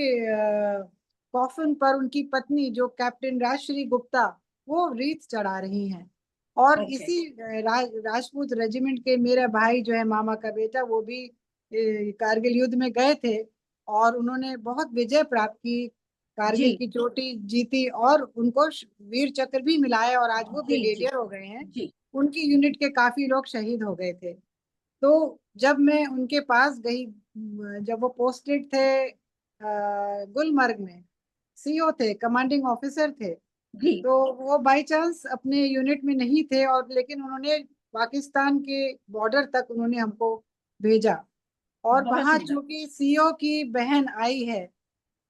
कॉफिन पर उनकी पत्नी जो कैप्टन राजश्री गुप्ता, वो रीत चढ़ा रही हैं। और ओके इसी राजपूत रेजिमेंट के मेरा भाई जो है, मामा का बेटा, वो भी कारगिल युद्ध में गए थे और उन्होंने बहुत विजय प्राप्त की, कारगिल जी की चोटी जीती और उनको वीर चक्र भी मिला है, और आज वो जी जी ब्रिगेडियर हो गए हैं। जी उनकी यूनिट के काफी लोग शहीद हो गए थे। तो जब मैं उनके पास गई, जब वो पोस्टेड थे गुलमर्ग में, सीओ थे, कमांडिंग ऑफिसर थे, जी। तो वो बाय चांस अपने यूनिट में नहीं थे, और लेकिन उन्होंने पाकिस्तान के बॉर्डर तक उन्होंने हमको भेजा। और बहुत वहां सुंदर। चूंकि सीओ की बहन आई है,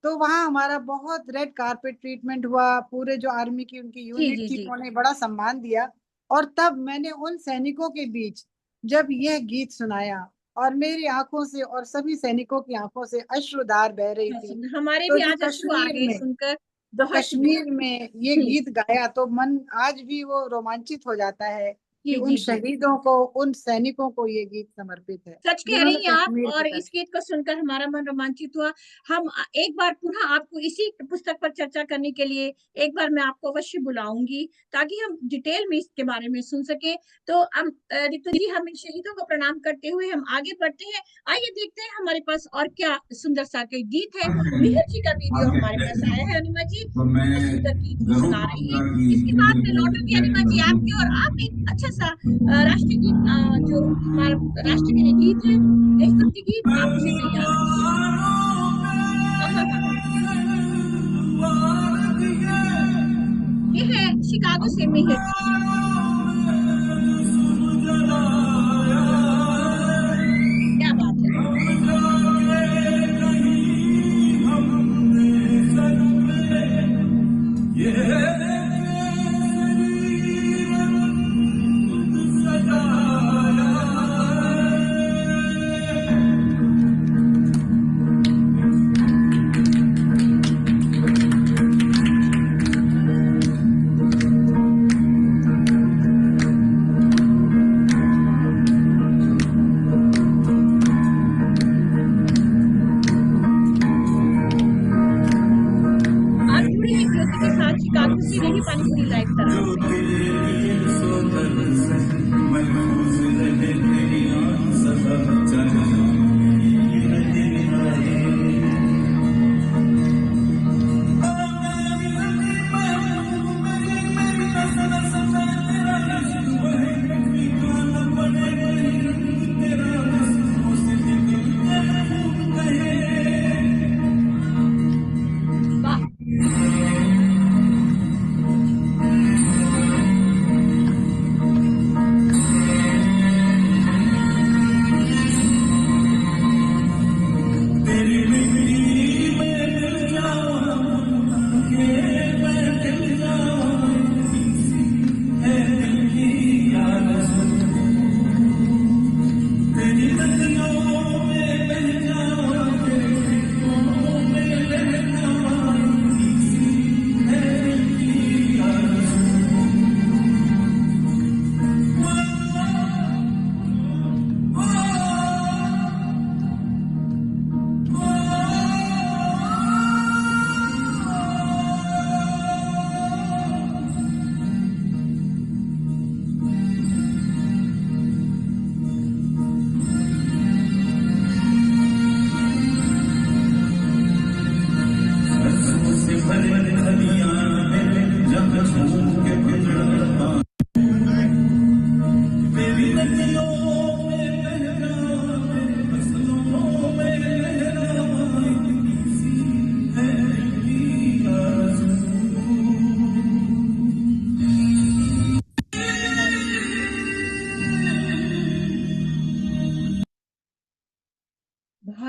तो वहां हमारा बहुत रेड कारपेट ट्रीटमेंट हुआ। पूरे जो आर्मी की उनकी जी यूनिट जी थी, जी उन्होंने बड़ा सम्मान दिया। और तब मैंने उन सैनिकों के बीच जब यह गीत सुनाया, और मेरी आंखों से और सभी सैनिकों की आंखों से अश्रुधार बह रही बहुत थी। सुंदर, हमारे तो भी जो आज अश्रु आ कश्मीर गए में सुनकर। तो बहुत सुंदर। कश्मीर में ये जी गीत गाया, तो मन आज भी वो रोमांचित हो जाता है कि जी उन जी जी। शहीदों को, उन सैनिकों को ये गीत समर्पित है, सच कह जिन्होंने रही हैं आप, कश्मीर की और इस तरफ। गीत को सुनकर हमारा मन रोमांचित हुआ। हम एक बार पुनः आपको इसी पुस्तक पर चर्चा करने के लिए एक बार मैं आपको अवश्य बुलाऊंगी, ताकि हम डिटेल में इसके बारे में सुन सके। तो हम ऋतु जी, हम इन शहीदों को प्रणाम करते हुए हम आगे बढ़ते हैं। आइए देखते हैं हमारे पास और क्या सुंदर सा कोई गीत है। मिहिर जी का वीडियो आगे हमारे पास आया है, है, अनिमा जी तो मैं बहुत सुंदर गीत वो जरूर सुना रही कहूंगा हैं। कि इसके ये बाद जो मैं वो लौटूंगी किया है अनिमा जी लड़कियों आपकी, और के आप एक अच्छा सा राष्ट्रीय गीत, जो हमारा राष्ट्र के लिए गीत है, देशभक्ति गीत, आप उसे तैयार रखिए। हाँ हाँ हाँ। ये है शिकागो से मिहिर जी। क्या बात है।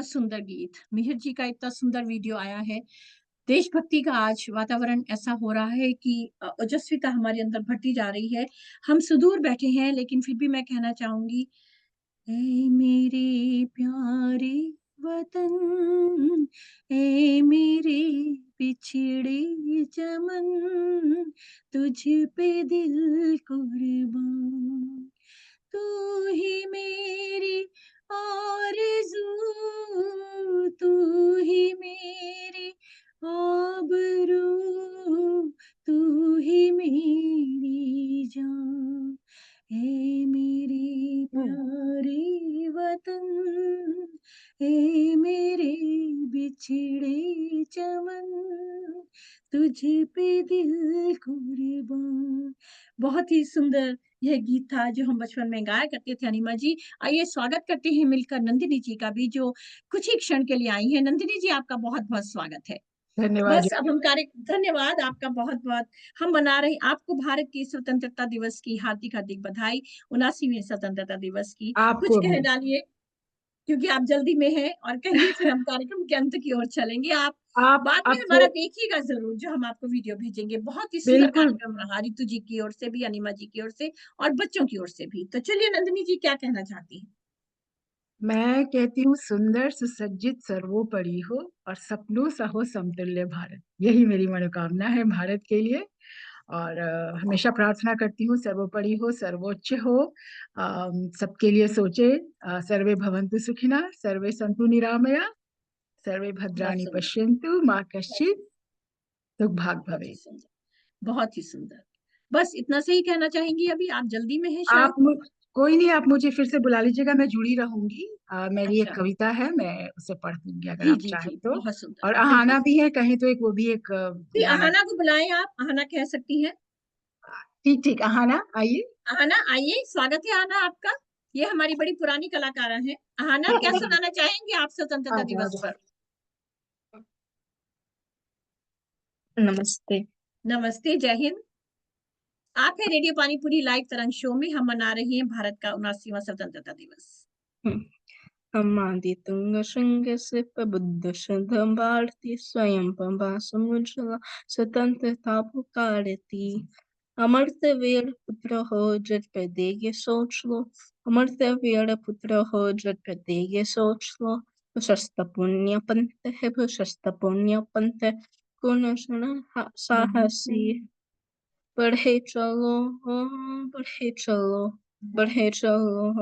सुंदर गीत, मिहिर जी का इतना सुंदर वीडियो आया है। देशभक्ति का आज वातावरण ऐसा हो रहा है कि ओजस्विता हमारे अंदर बढ़ती जा रही है। हम सुदूर बैठे हैं लेकिन फिर भी मैं कहना चाहूँगी, ऐ मेरे प्यारे वतन, ऐ मेरे बिछड़े चमन, तुझ पे दिल कुर्बान, तू ही मेरी आरज़ू, तू ही मेरी आबरू, तू ही मेरी जान, ऐ मेरे प्यारे वतन, ऐ मेरे बिछड़े चमन, तुझ पे दिल कुर्बान। बहुत ही सुंदर यह गीत था जो हम बचपन में गाया करते थे अनिमा जी। आइए स्वागत करते हैं मिलकर नंदिनी जी का भी, जो कुछ ही क्षण के लिए आई हैं। नंदिनी जी, आपका बहुत-बहुत स्वागत है। धन्यवाद बस अब हम कार्य धन्यवाद आपका बहुत-बहुत। हम मना रहे आपको भारत की स्वतंत्रता दिवस की हार्दिक-हार्दिक बधाई, 79वें स्वतंत्रता दिवस की। कुछ आपको कह भी। डालिए क्योंकि आप जल्दी में हैं और कहिए फिर हम कार्यक्रम के अंत की ओर चलेंगे। आप आप बाद में आपको हमारा देखिएगा ज़रूर जो हम आपको वीडियो भेजेंगे। बहुत ही सुंदर बिल्कुल कार्यक्रम रहा रितु जी की ओर से भी, अनिमा जी की ओर से और बच्चों की ओर से भी। तो चलिए नंदिनी जी क्या कहना चाहती हैं? मैं कहती हूँ सुंदर सुसज्जित सर्वोपरि हो और सपनों सा हो समतुल्य भारत। यही मेरी मनोकामना है भारत के लिए। और हमेशा प्रार्थना करती हूँ सर्वोपरि हो, सर्वोच्च हो, सबके लिए सोचे। सर्वे भवन्तु सुखिनः, सर्वे सन्तु निरामया, सर्वे बहुत भद्राणि सुंदर, पश्यन्तु मा बहुत कश्चित् सुंदर, दुर्भाग् बहुत ही भवेत्। सुंदर, बहुत ही सुंदर। बस इतना से ही कहना चाहेंगी अभी? आप जल्दी में हैं आप शायद? मु कोई नहीं, आप मुझे फिर से बुला लीजिएगा, मैं जुड़ी रहूँगी। मेरी एक अच्छा। कविता है, मैं उसे पढ़ दूँगी अगर जी, आप जी, जी। चाहें तो। बहुत सुंदर, और बिल्कुल। अहाना भी है, कहें तो एक वो भी एक जी, गाना। अहाना को बुलाएँ आप, अहाना कह सकती हैं। ठीक, ठीक, अहाना आइए। अहाना आइए, स्वागत है अहाना आपका। ये हमारी बड़ी पुरानी कलाकारा हैं। अहाना क्या सुनाना चाहेंगी आप आ स्वतंत्रता जाओ, आ दिवस जाओ। पर? नमस्ते। नमस्ते, जय हिंद। आप हैं रेडियो पानीपुरी लाइव तरंग शो में, हम मना रहे हैं भारत का 79वां स्वतंत्रता दिवस। अम्मादितुंग श्रृंग सिप बुद्ध शुद्धम भारती स्वयं पंबा समुज्ज्वला स्वतंत्रता पुकारती। अमर्त्य वीर पुत्र हो झट पे देगे सोच लो, अमर्त्य वीर पुत्र हो झट पे देगे सोच लो, प्रशस्त पुण्य पंथ है, प्रशस्त पुण्य पंथ है, गुण साहसी। बढ़े चलो, बढ़े चलो, बढ़े चलो,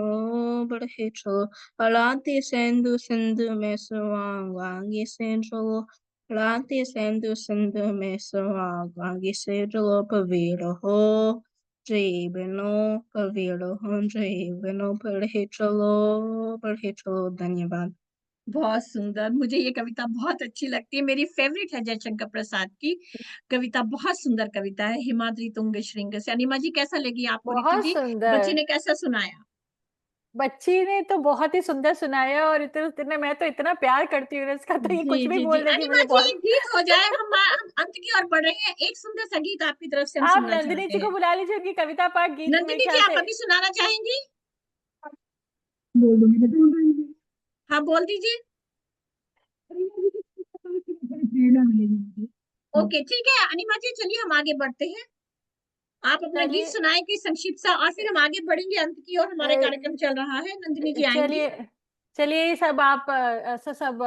बढ़े चलो, अलाते सेंधु सिंधु में सवांग आगे से चलो, अलाते सेंधु सिंधु में सवांग आगे से चलो, पवीर हो जय बनो, पवीर हो जय बनो, बढ़े चलो, धन्यवाद। बहुत सुंदर, मुझे ये कविता बहुत अच्छी लगती है, मेरी फ़ेवरेट है जयशंकर प्रसाद की कविता, बहुत सुंदर कविता है, हिमाद्री तुंग श्रृंग से। अनिमा जी कैसा लगी आपको रितु बहुत जी? बच्ची सुंदर। ने कैसा सुनाया? बच्ची ने तो बहुत ही सुंदर सुनाया और इतने इतने मैं तो इतना प्यार करती हूँ ना इसका, तो ये जी, कुछ भी जी, जी। बोल देगी अनिमा मुझे जी बहुत। एक गीत हो जाए, हम अंत की ओर बढ़ रहे हैं। एक सुंदर सा गीत आपकी तरफ से हम आप सुनना नंदिनी चाहते जी को हैं। बुला लीजिए, उनकी कविता पाठ गीत मेरे नंदिनी जी ख्याल आप से। अभी सुनाना चाहेंगी? बोल दूँगी, मैं ढूँढ रही हूँ। हाँ, बोल दीजिए। प्रेरणा मिलेगी मुझे। हाँ। ओके, ठीक है अनिमा जी चलिए हम आगे बढ़ते हैं। आप अपना गीत चलिए सुनाएँ कोई संक्षिप्त सा और फिर हम आगे बढ़ेंगे अंत की ओर, हमारे कार्यक्रम चल रहा है। नंदिनी जी आएँगी। चलिए चलिए ये सब आप ऐसा सब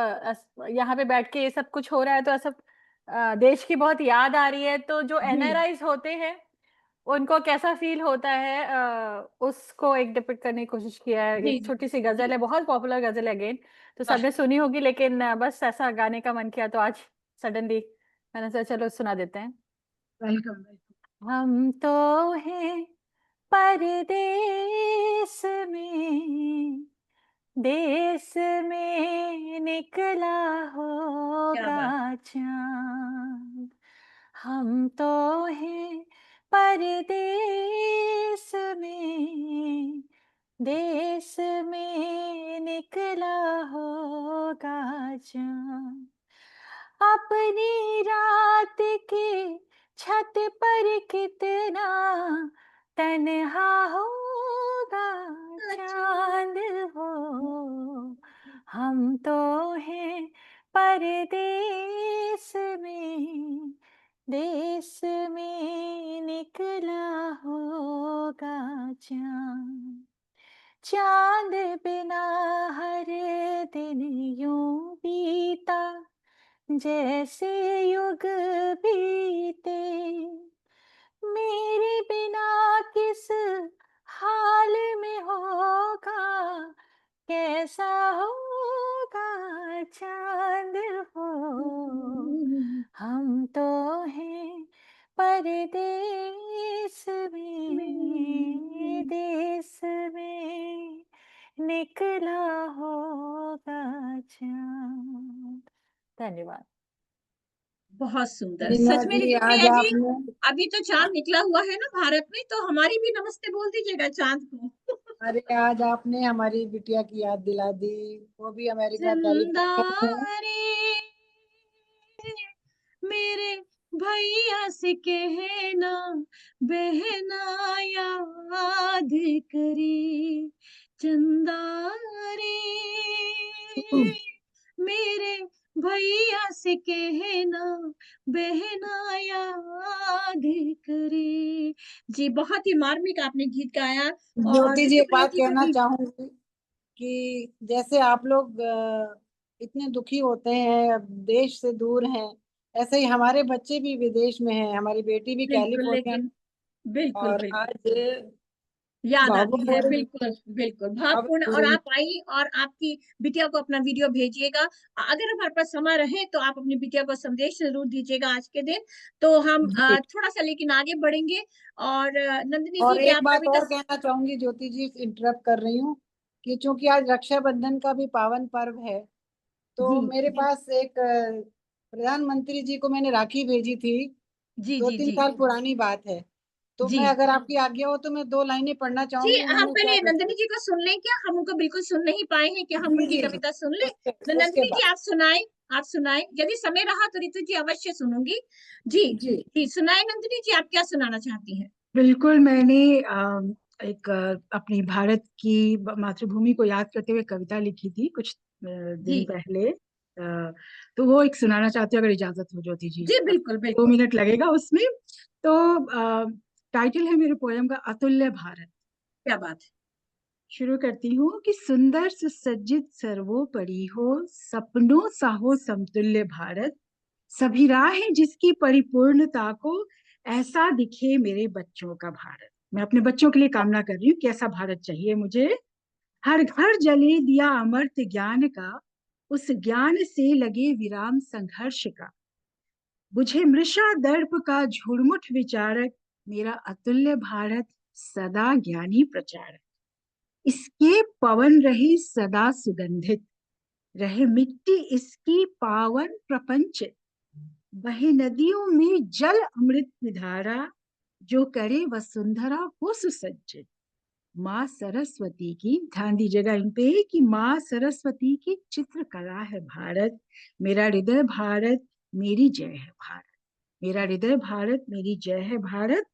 यहाँ पे बैठ के ये सब कुछ हो रहा है तो ऐसा देश की बहुत याद आ रही है, तो जो जी, एनआरआईज होते हैं उनको कैसा फील होता है उसको एक डिपिक्ट करने की कोशिश किया है। जी, एक जी, छोटी सी गजल है, बहुत पॉपुलर गजल है अगेन, तो वाह! सबने सुनी होगी, लेकिन बस ऐसा गाने का मन किया तो आज सडनली मैंने सोचा चलो सुना देते हैं। Welcome, welcome. हम तो हैं परदेस में, देश में निकला क्या होगा बात! चाँद। हम तो हैं परदेस में, देश में निकला होगा चाँद। अपनी रात की छत पर कितना तन्हा होगा अच्छा। चांद वो। हम तो परदेश देश में निकला होगा चांद, चांद बिना हर दिन यूं बीता जैसे युग बीते, मेरे बिना किस हाल में होगा, कैसा होगा चांद हो, हम तो हैं परदेश में देश में निकला होगा चांद। धन्यवाद। बहुत सुंदर। रीना सच में जी, ऋतु आज प्रिया जी, आपने अभी तो चांद निकला हुआ है ना भारत में, तो हमारी भी नमस्ते बोल दीजिएगा चांद को। अरे आज आपने हमारी बिटिया की याद दिला दी, वो भी अमेरिका जिंदा कैलिफोर्निया में। रे मेरे भैया से कहना, बहना याद करे, चंदा रे मेरे भैया से कहना, बहना याद करे। जी, बहुत ही मार्मिक आपने गीत गाया। और ज्योति जी, ऋतु एक प्रिया बात जी को कहना भी। चाहूंगी कि जैसे आप लोग इतने दुखी होते हैं, अब देश से दूर हैं, ऐसे ही हमारे बच्चे भी विदेश में हैं, हमारी बेटी भी बिल्कुल, कैलिफोर्निया में। लेकिन बिल्कुल और बिल्कुल आज याद आती है, भावुक बिल्कुल बिल्कुल अब भावपूर्ण। और आप आई और आपकी बिटिया को अपना वीडियो भेजिएगा। अगर हमारे पास समय रहे तो आप अपनी बिटिया को संदेश जरूर दीजिएगा आज के दिन। तो हम जी। थोड़ा सा लेकिन आगे बढ़ेंगे। और नंदिनी जी, और क्या एक आप बात कविता? और कहना चाहूंगी ज्योति जी, इंटरप्ट कर रही हूँ, कि चूंकि आज रक्षाबंधन का भी पावन पर्व है, तो जी मेरे पास एक प्रधानमंत्री जी को मैंने राखी भेजी थी, जी दो जी तीन जी साल पुरानी बात है। तो जी मैं, अगर आपकी आज्ञा हो, तो मैं 2 लाइनें पढ़ना जी। चाहूंगी। हम उन्होंने क्या पहले लिखा। नंदिनी जी को सुन लें क्या? हम उनको बिल्कुल सुन नहीं पाए हैं कि हम जी उनकी जी जी, कविता सुन लें। तो उसके नंदिनी जी, बाद। आप सुनाए, आप सुनाए। यदि समय रहा तो ऋतु जी अवश्य सुनूंगी। जी जी जी, सुनाए नंदिनी जी, आप क्या सुनाना चाहती हैं? बिल्कुल। मैंने एक अपनी भारत की मातृभूमि को याद करते हुए कविता लिखी थी कुछ दिन जी पहले। तो वो एक सुनाना चाहती हूँ, अगर इजाजत हो ज्योति जी। जी, बिल्कुल 2 मिनट लगेगा उसमें। तो टाइटल है मेरे पोयम का अतुल्य भारत। क्या बात है। शुरू करती हूँ कि सुंदर सुसज्जित सर्वोपरि हो, सपनों सा हो समतुल्य भारत। सभी राहें जिसकी परिपूर्णता को, ऐसा दिखे मेरे बच्चों का भारत। मैं अपने बच्चों के लिए कामना कर रही हूँ कि ऐसा भारत चाहिए मुझे। हर घर जले दिया अमर्त ज्ञान का, उस ज्ञान से लगे विराम संघर्ष का। बुझे मृषा दर्प का झुरमुट विचारक, मेरा अतुल्य भारत सदा ज्ञानी प्रचारक। इसके पवन रहे सदा सुगंधित, रहे मिट्टी इसकी पावन प्रपंचित। बहे नदियों में जल अमृत की धारा, जो करे वसुंधरा हो सुसज्जित। माँ सरस्वती की, ध्यान दीजिएगा इन पे, कि माँ सरस्वती की चित्रकला है भारत। मेरा हृदय भारत, मेरी जय है भारत। मेरा हृदय भारत, मेरी जय है भारत।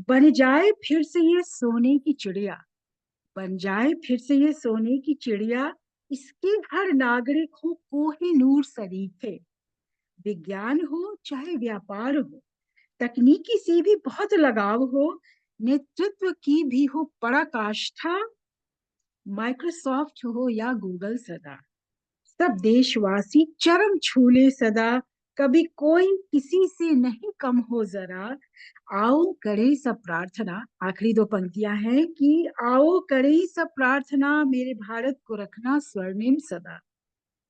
बन जाए फिर से ये सोने की चिड़िया, बन जाए फिर से ये सोने की चिड़िया। इसके हर नागरिक हो कोहिनूर सरीखे। विज्ञान हो चाहे व्यापार हो, तकनीकी से भी बहुत लगाव हो, नेतृत्व की भी हो पराकाष्ठा। माइक्रोसॉफ्ट हो या गूगल, सदा सब देशवासी चरम छूले सदा। कभी कोई किसी से नहीं कम हो जरा। आओ करे सब प्रार्थना, आखिरी 2 पंक्तियां हैं, कि आओ करे सब प्रार्थना, मेरे भारत को रखना स्वर्णिम सदा।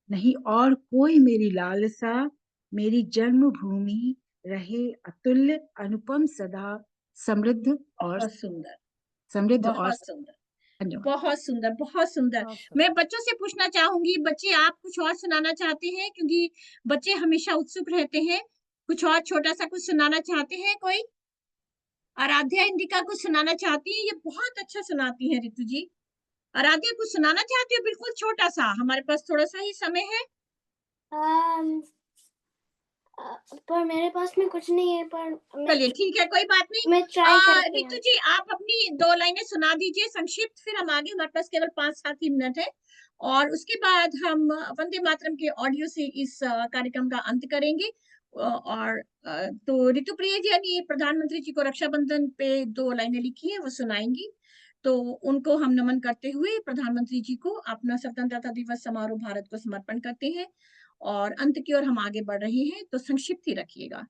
नहीं और कोई मेरी लालसा, मेरी जन्मभूमि रहे अतुल्य अनुपम सदा। समृद्ध और बहुत सुंदर, समृद्ध और बहुत सुंदर, धन्यवाद। बहुत सुंदर, बहुत सुंदर। बहुत मैं सुंदर। बच्चों से पूछना चाहूंगी, बच्चे आप कुछ और सुनाना चाहते हैं? क्योंकि बच्चे हमेशा उत्सुक रहते हैं। कुछ और छोटा सा कुछ सुनाना चाहते हैं कोई? आराध्या इंडिका कुछ सुनाना चाहती है? ये बहुत अच्छा सुनाती है ऋतु जी। आराध्या कुछ सुनाना चाहती हो? बिल्कुल छोटा सा, हमारे पास थोड़ा सा ही समय है। um, पर मेरे पास में कुछ नहीं है, पर चलिए ठीक है, कोई बात नहीं। मैं ट्राई करती रितु हूँ। जी, आप अपनी 2 लाइनें सुना दीजिए संक्षिप्त, फिर हम आगे, हमारे पास केवल 5-7 ही मिनट है और उसके बाद हम वंदे मातरम के ऑडियो से इस कार्यक्रम का अंत करेंगे। तो ऋतुप्रिया जी यानी प्रधानमंत्री जी को रक्षाबंधन पे 2 लाइनें लिखी हैं, वो सुनाएंगी। तो उनको हम नमन करते हुए प्रधानमंत्री जी को अपना स्वतंत्रता दिवस समारोह भारत को समर्पण करते हैं और अंत की ओर हम आगे बढ़ रहे हैं, तो संक्षिप्त ही रखिएगा।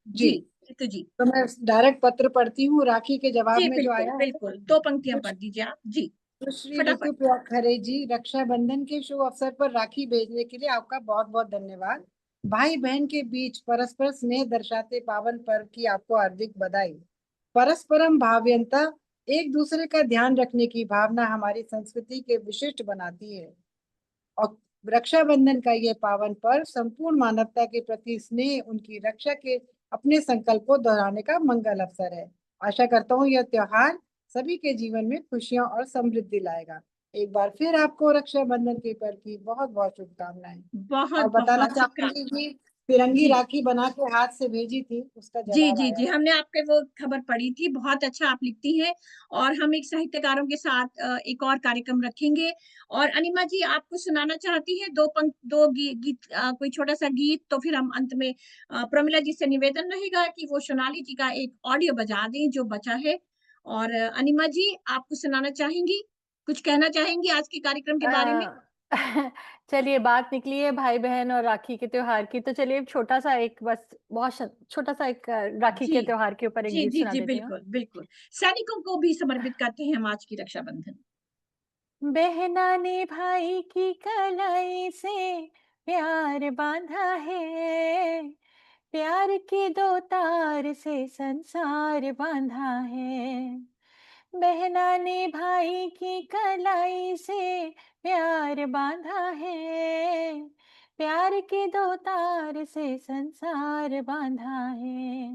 जी, जी, ऋतु जी। तो मैं डायरेक्ट पत्र पढ़ती हूँ राखी के जवाब जी, में जो बिल्कुल, आया है। बिल्कुल। 2 पंक्तियाँ कुछ पढ़ दीजिए आप। जी, सुश्री फटाफट। ऋतु खरे जी, रक्षाबंधन के शुभ अवसर पर राखी भेजने के लिए आपका बहुत बहुत धन्यवाद। भाई बहन के बीच परस्पर स्नेह दर्शाते पावन पर्व की आपको हार्दिक बधाई। परस्परम भाव्यंता, एक दूसरे का ध्यान रखने की भावना हमारी संस्कृति के विशिष्ट बनाती है और रक्षाबंधन का ये पावन पर्व संपूर्ण मानवता के प्रति स्नेह, उनकी रक्षा के अपने संकल्प को दोहराने का मंगल अवसर है। आशा करता हूँ यह त्योहार सभी के जीवन में खुशियां और समृद्धि लाएगा। एक बार फिर आपको रक्षाबंधन के पर्व की बहुत बहुत शुभकामनाएं। और बताना बहुत-बहुत चाहूंगी शुभकामनाएँ। कि तिरंगी जी। राखी बना के हाथ से भेजी थी, उसका जी, जवाब जी, आया जी, है। हमने आपके वो खबर पढ़ी थी, बहुत अच्छा आप लिखती हैं और हम एक साहित्यकारों के साथ एक और कार्यक्रम रखेंगे। और अनिमा जी, आप कुछ सुनाना चाहती हैं? 2 गीत, कोई छोटा-सा गीत, तो फिर हम अंत में प्रमिला जी से निवेदन रहेगा कि वो सोनाली जी का एक ऑडियो बजा दें जो बचा है। और अनिमा जी, आप कुछ सुनाना चाहेंगी? कुछ कहना चाहेंगी आज के कार्यक्रम के बारे में? अ, चलिए बात निकली है भाई-बहन और राखी के त्योहार की, तो चलिए छोटा-सा एक बस बहुत छोटा-सा एक राखी जी। के त्योहार के ऊपर एक जी, गीत जी, सुना जी, देती हूँ। बिल्कुल, बिल्कुल। सैनिकों को भी समर्पित करते हैं हम आज की रक्षाबंधन। बहना ने भाई की कलाई से प्यार बांधा है, प्यार की 2 तार से संसार बांधा है। बहना ने भाई की कलाई से प्यार बांधा है, प्यार की 2 तार से संसार बांधा है।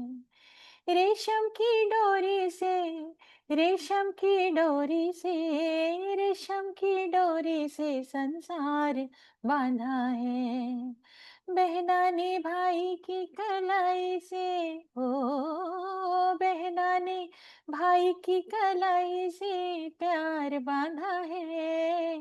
रेशम की डोरी से, रेशम की डोरी से, रेशम की डोरी से संसार बांधा है। बहना ने भाई की कलाई से, ओ बहना ने भाई की कलाई से प्यार बांधा है,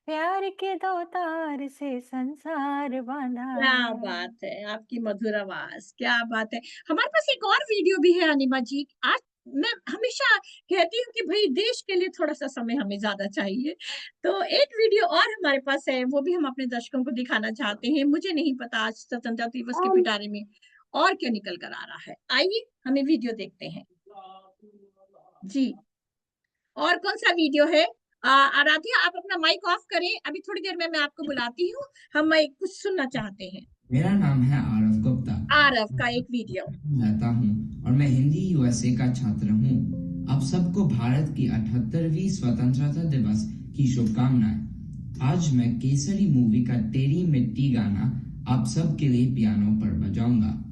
प्यार के 2 तार से संसार बांधा क्या है। बात है! आपकी मधुर आवाज़, क्या बात है! हमारे पास एक और वीडियो भी है अनिमा जी। आज मैं हमेशा कहती हूँ कि भई देश के लिए थोड़ा-सा समय हमें ज़्यादा चाहिए। तो एक वीडियो और हमारे पास है, वो भी हम अपने दर्शकों को दिखाना चाहते हैं। मुझे नहीं पता आज स्वतंत्रता दिवस के Um, पिटारे में और क्या निकल कर आ रहा है। आइए, हमें वीडियो देखते हैं। जी, और कौन-सा वीडियो है? आराध्या, आप अपना माइक ऑफ करें, अभी थोड़ी देर में मैं आपको बुलाती हूँ। हम कुछ सुनना चाहते हैं। मेरा नाम है आरव गुप्ता। आरव का एक वीडियो। रहता हूँ और मैं हिंदी यूएसए का छात्र हूँ। आप सबको भारत की 78वीं स्वतंत्रता दिवस की शुभकामनाएं। आज मैं केसरी मूवी का तेरी मिट्टी गाना आप सबके लिए पियानो पर बजाऊंगा।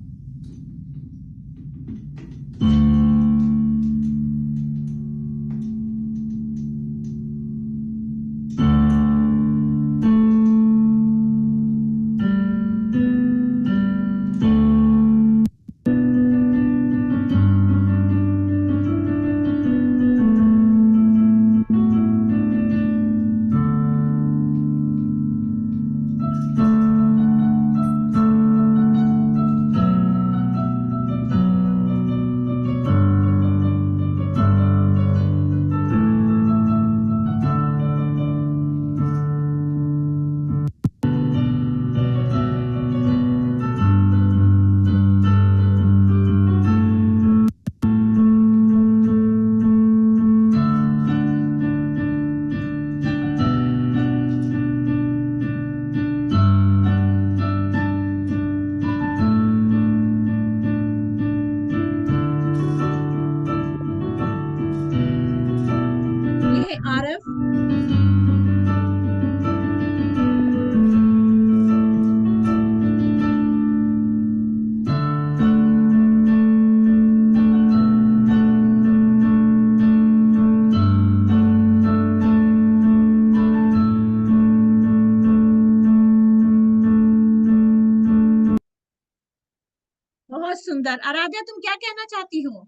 सुंदर। आराध्या, तुम क्या कहना चाहती हो?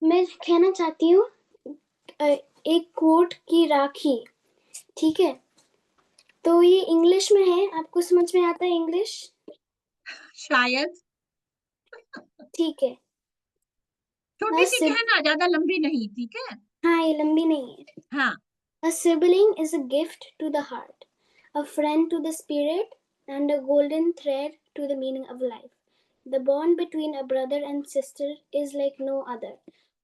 मैं कहना चाहती हूँ एक कोट की राखी, ठीक है? तो ये इंग्लिश में है, आपको समझ में आता है इंग्लिश? शायद। ठीक है। छोटी सी सिब कहना, ज्यादा लंबी नहीं, ठीक है? हाँ, ये लंबी नहीं है। हाँ। A sibling is a gift to the heart, a friend to the spirit, and a golden thread to the meaning of life. The bond between a brother and sister is like no other,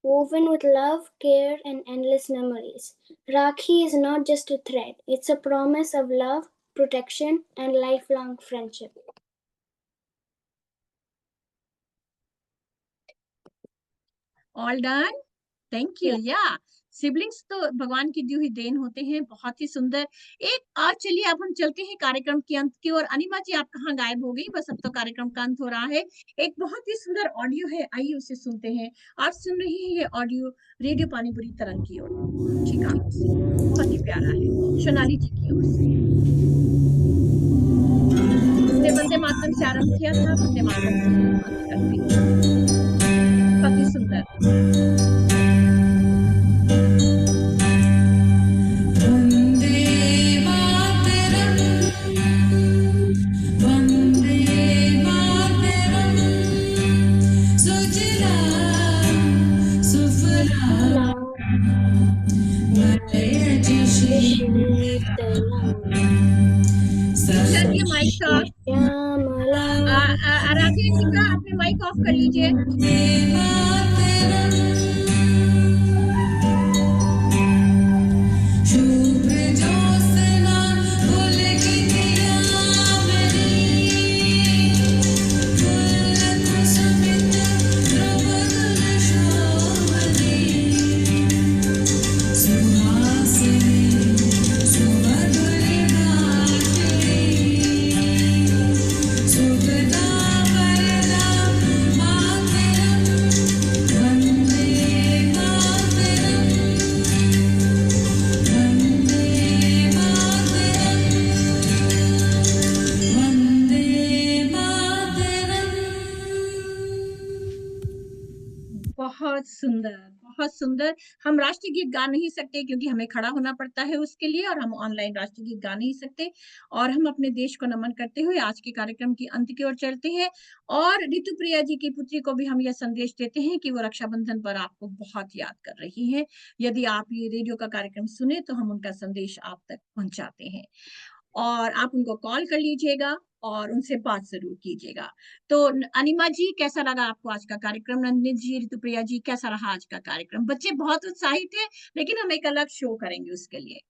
woven with love, care, and endless memories. Rakhi is not just a thread, it's a promise of love, protection, and lifelong friendship. All done, thank you. या सिबलिंग्स तो भगवान की दी हुई देन होते हैं, बहुत ही सुंदर। एक और चलिए अब हम चलते हैं कार्यक्रम के अंत की ओर। अनिमा जी, आप कहाँ गायब हो गई? बस अब तो कार्यक्रम का अंत हो रहा है। एक बहुत ही सुंदर ऑडियो है, आइए उसे सुनते हैं। आप सुन रही हैं ये ऑडियो रेडियो पानीपुरी तरंग की ओर शिकागो से, बहुत ही प्यारा है, सोनाली जी की ओर से। इसने वंदे मातरम से आरंभ किया था, वंदे मातरम से अंत करते हैं। बहुत ही सुंदर। वन्दे मातरम् वन्दे मातरम् सुजलां सुफलां मलयजशीतलाम् सर ये माइक ऑफ। आराध्या जी का आपने माइक ऑफ कर लीजिए। वन्दे मातरम् शुभ्र ज्योत्स्ना पुलकितयामिनी फुल्लकुसुमित द्रुमदलशोभनी सुहासिनी सुमधुरभाषिणी सुखदा वरदा मातरम् वन्दे मातरम् वन्दे मातरम् वन्दे मातरम्। बहुत सुंदर, बहुत सुंदर। हम राष्ट्रीय गीत गा नहीं सकते क्योंकि हमें खड़ा होना पड़ता है उसके लिए, और हम ऑनलाइन राष्ट्रीय गीत गा नहीं सकते। और हम अपने देश को नमन करते हुए आज के कार्यक्रम की अंत की ओर चलते हैं। और ऋतु प्रिया जी की पुत्री को भी हम यह संदेश देते हैं कि वो रक्षाबंधन पर आपको बहुत याद कर रही हैं। यदि आप ये रेडियो का कार्यक्रम सुने तो हम उनका संदेश आप तक पहुंचाते हैं, और आप उनको कॉल कर लीजिएगा और उनसे बात जरूर कीजिएगा। तो अनिमा जी, कैसा लगा आपको आज का कार्यक्रम? नंदिनी जी, ऋतुप्रिया जी, कैसा रहा आज का कार्यक्रम? बच्चे बहुत उत्साहित थे, लेकिन हम एक अलग शो करेंगे उसके लिए।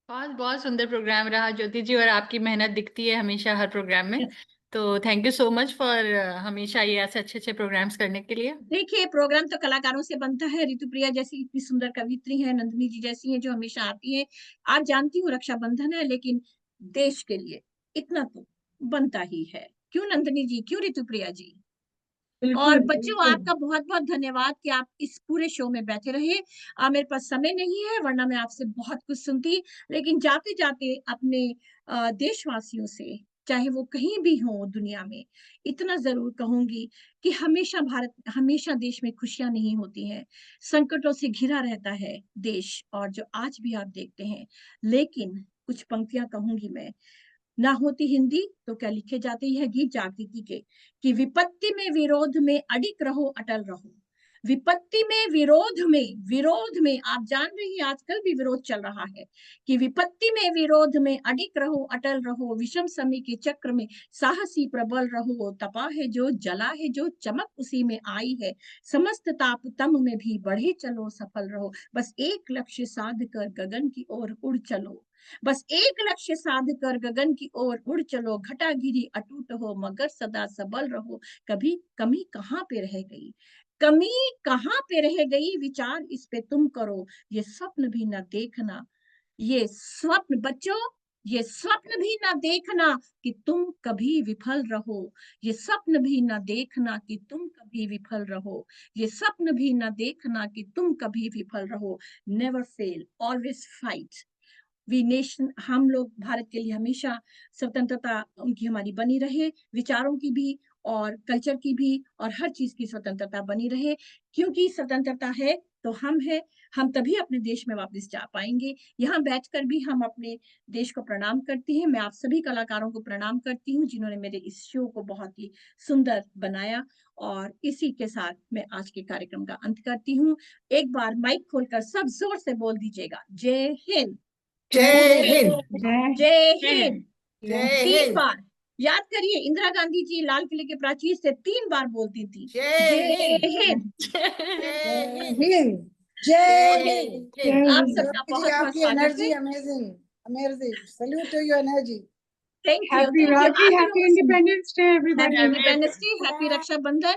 बहुत बहुत सुंदर प्रोग्राम रहा ज्योति जी, और आपकी मेहनत दिखती है हमेशा हर प्रोग्राम में। तो thank you so much for हमेशा ये ऐसे अच्छे अच्छे प्रोग्राम्स करने के लिए। देखिए, प्रोग्राम तो कलाकारों से बनता है। ऋतुप्रिया जैसी इतनी सुंदर कवित्री है, नंदिनी जी जैसी हैं जो हमेशा आती है। आज जानती हूँ रक्षाबंधन है, लेकिन देश के लिए इतना तो बनता ही है। क्यों नंदिनी जी, क्यों ऋतुप्रिया जी? और बिल्कुल बच्चों, बिल्कुल। आपका बहुत बहुत धन्यवाद कि आप इस पूरे शो में बैठे रहे। मेरे पास समय नहीं है, वरना मैं आपसे बहुत कुछ सुनती, लेकिन जाते जाते अपने देशवासियों से, चाहे वो कहीं भी हो दुनिया में, इतना जरूर कहूंगी कि हमेशा देश में खुशियां नहीं होती हैं, संकटों से घिरा रहता है देश, और जो आज भी आप देखते हैं। लेकिन कुछ पंक्तियां कहूंगी मैं, ना होती हिंदी तो क्या लिखे जाते हैं गीत जागृति के, कि विपत्ति में विरोध में अडिग रहो, अटल रहो। विपत्ति में विरोध में आप जान रही हैं आजकल भी विरोध चल रहा है, कि विपत्ति में विरोध में अडिग रहो, अटल रहो। विषम समय के चक्र में साहसी प्रबल रहो। तपा है जो, जला है जो, चमक उसी में आई है। समस्त ताप तम में भी बढ़े चलो, सफल रहो। बस एक लक्ष्य साध कर गगन की ओर उड़ चलो। बस एक लक्ष्य साध कर गगन की ओर उड़ चलो। घटा गिरी अटूट हो, मगर सदा सबल रहो। कभी कमी कहाँ पे रह गई, कमी कहाँ पे रह गई, विचार इस पे तुम करो। ये स्वप्न भी न देखना, ये स्वप्न बच्चों, ये स्वप्न भी न देखना कि तुम कभी विफल रहो। ये स्वप्न भी न देखना कि तुम कभी विफल रहो। ये स्वप्न भी न देखना कि तुम कभी विफल रहो। Never fail, always fight. We nation, हम लोग भारत के लिए हमेशा स्वतंत्रता उनकी हमारी बनी रहे, विचारों की भी और कल्चर की भी और हर चीज की स्वतंत्रता बनी रहे, क्योंकि स्वतंत्रता है तो हम है, हम तभी अपने देश में वापस जा पाएंगे। यहाँ बैठकर भी हम अपने देश को प्रणाम करती हैं। मैं आप सभी कलाकारों को प्रणाम करती हूँ जिन्होंने मेरे इस शो को बहुत ही सुंदर बनाया, और इसी के साथ मैं आज के कार्यक्रम का अंत करती हूँ। एक बार माइक खोलकर सब जोर से बोल दीजिएगा, जय हिंद। जय हिंद। जय हिंद। जय 3 हिंद। बार याद करिए, इंदिरा गांधी जी लाल किले के प्राचीर से 3 बार बोलती थी, जय जय हिंद। हिंद। जय हिंद। हिंद, जय हिंद। आप सबका रामी जी, बहुत बहुत आपकी स्वागत एनर्जी है। Amazing, amazing. Salute to your energy. Thank you, happy thank you. Rakhi, आप हैप्पी लोगों से independence day everybody. Happy independence day, happy Rakshabandhan.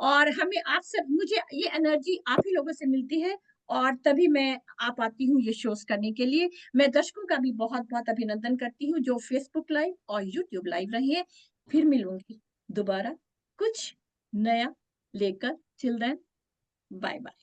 और हमें आप सब, मुझे ये एनर्जी आप ही लोगों से मिलती है, और तभी मैं आ पाती हूँ ये शोज करने के लिए। मैं दर्शकों का भी बहुत बहुत अभिनंदन करती हूँ जो फेसबुक लाइव और यूट्यूब लाइव रही है। फिर मिलूंगी दोबारा कुछ नया लेकर। Till then, bye bye.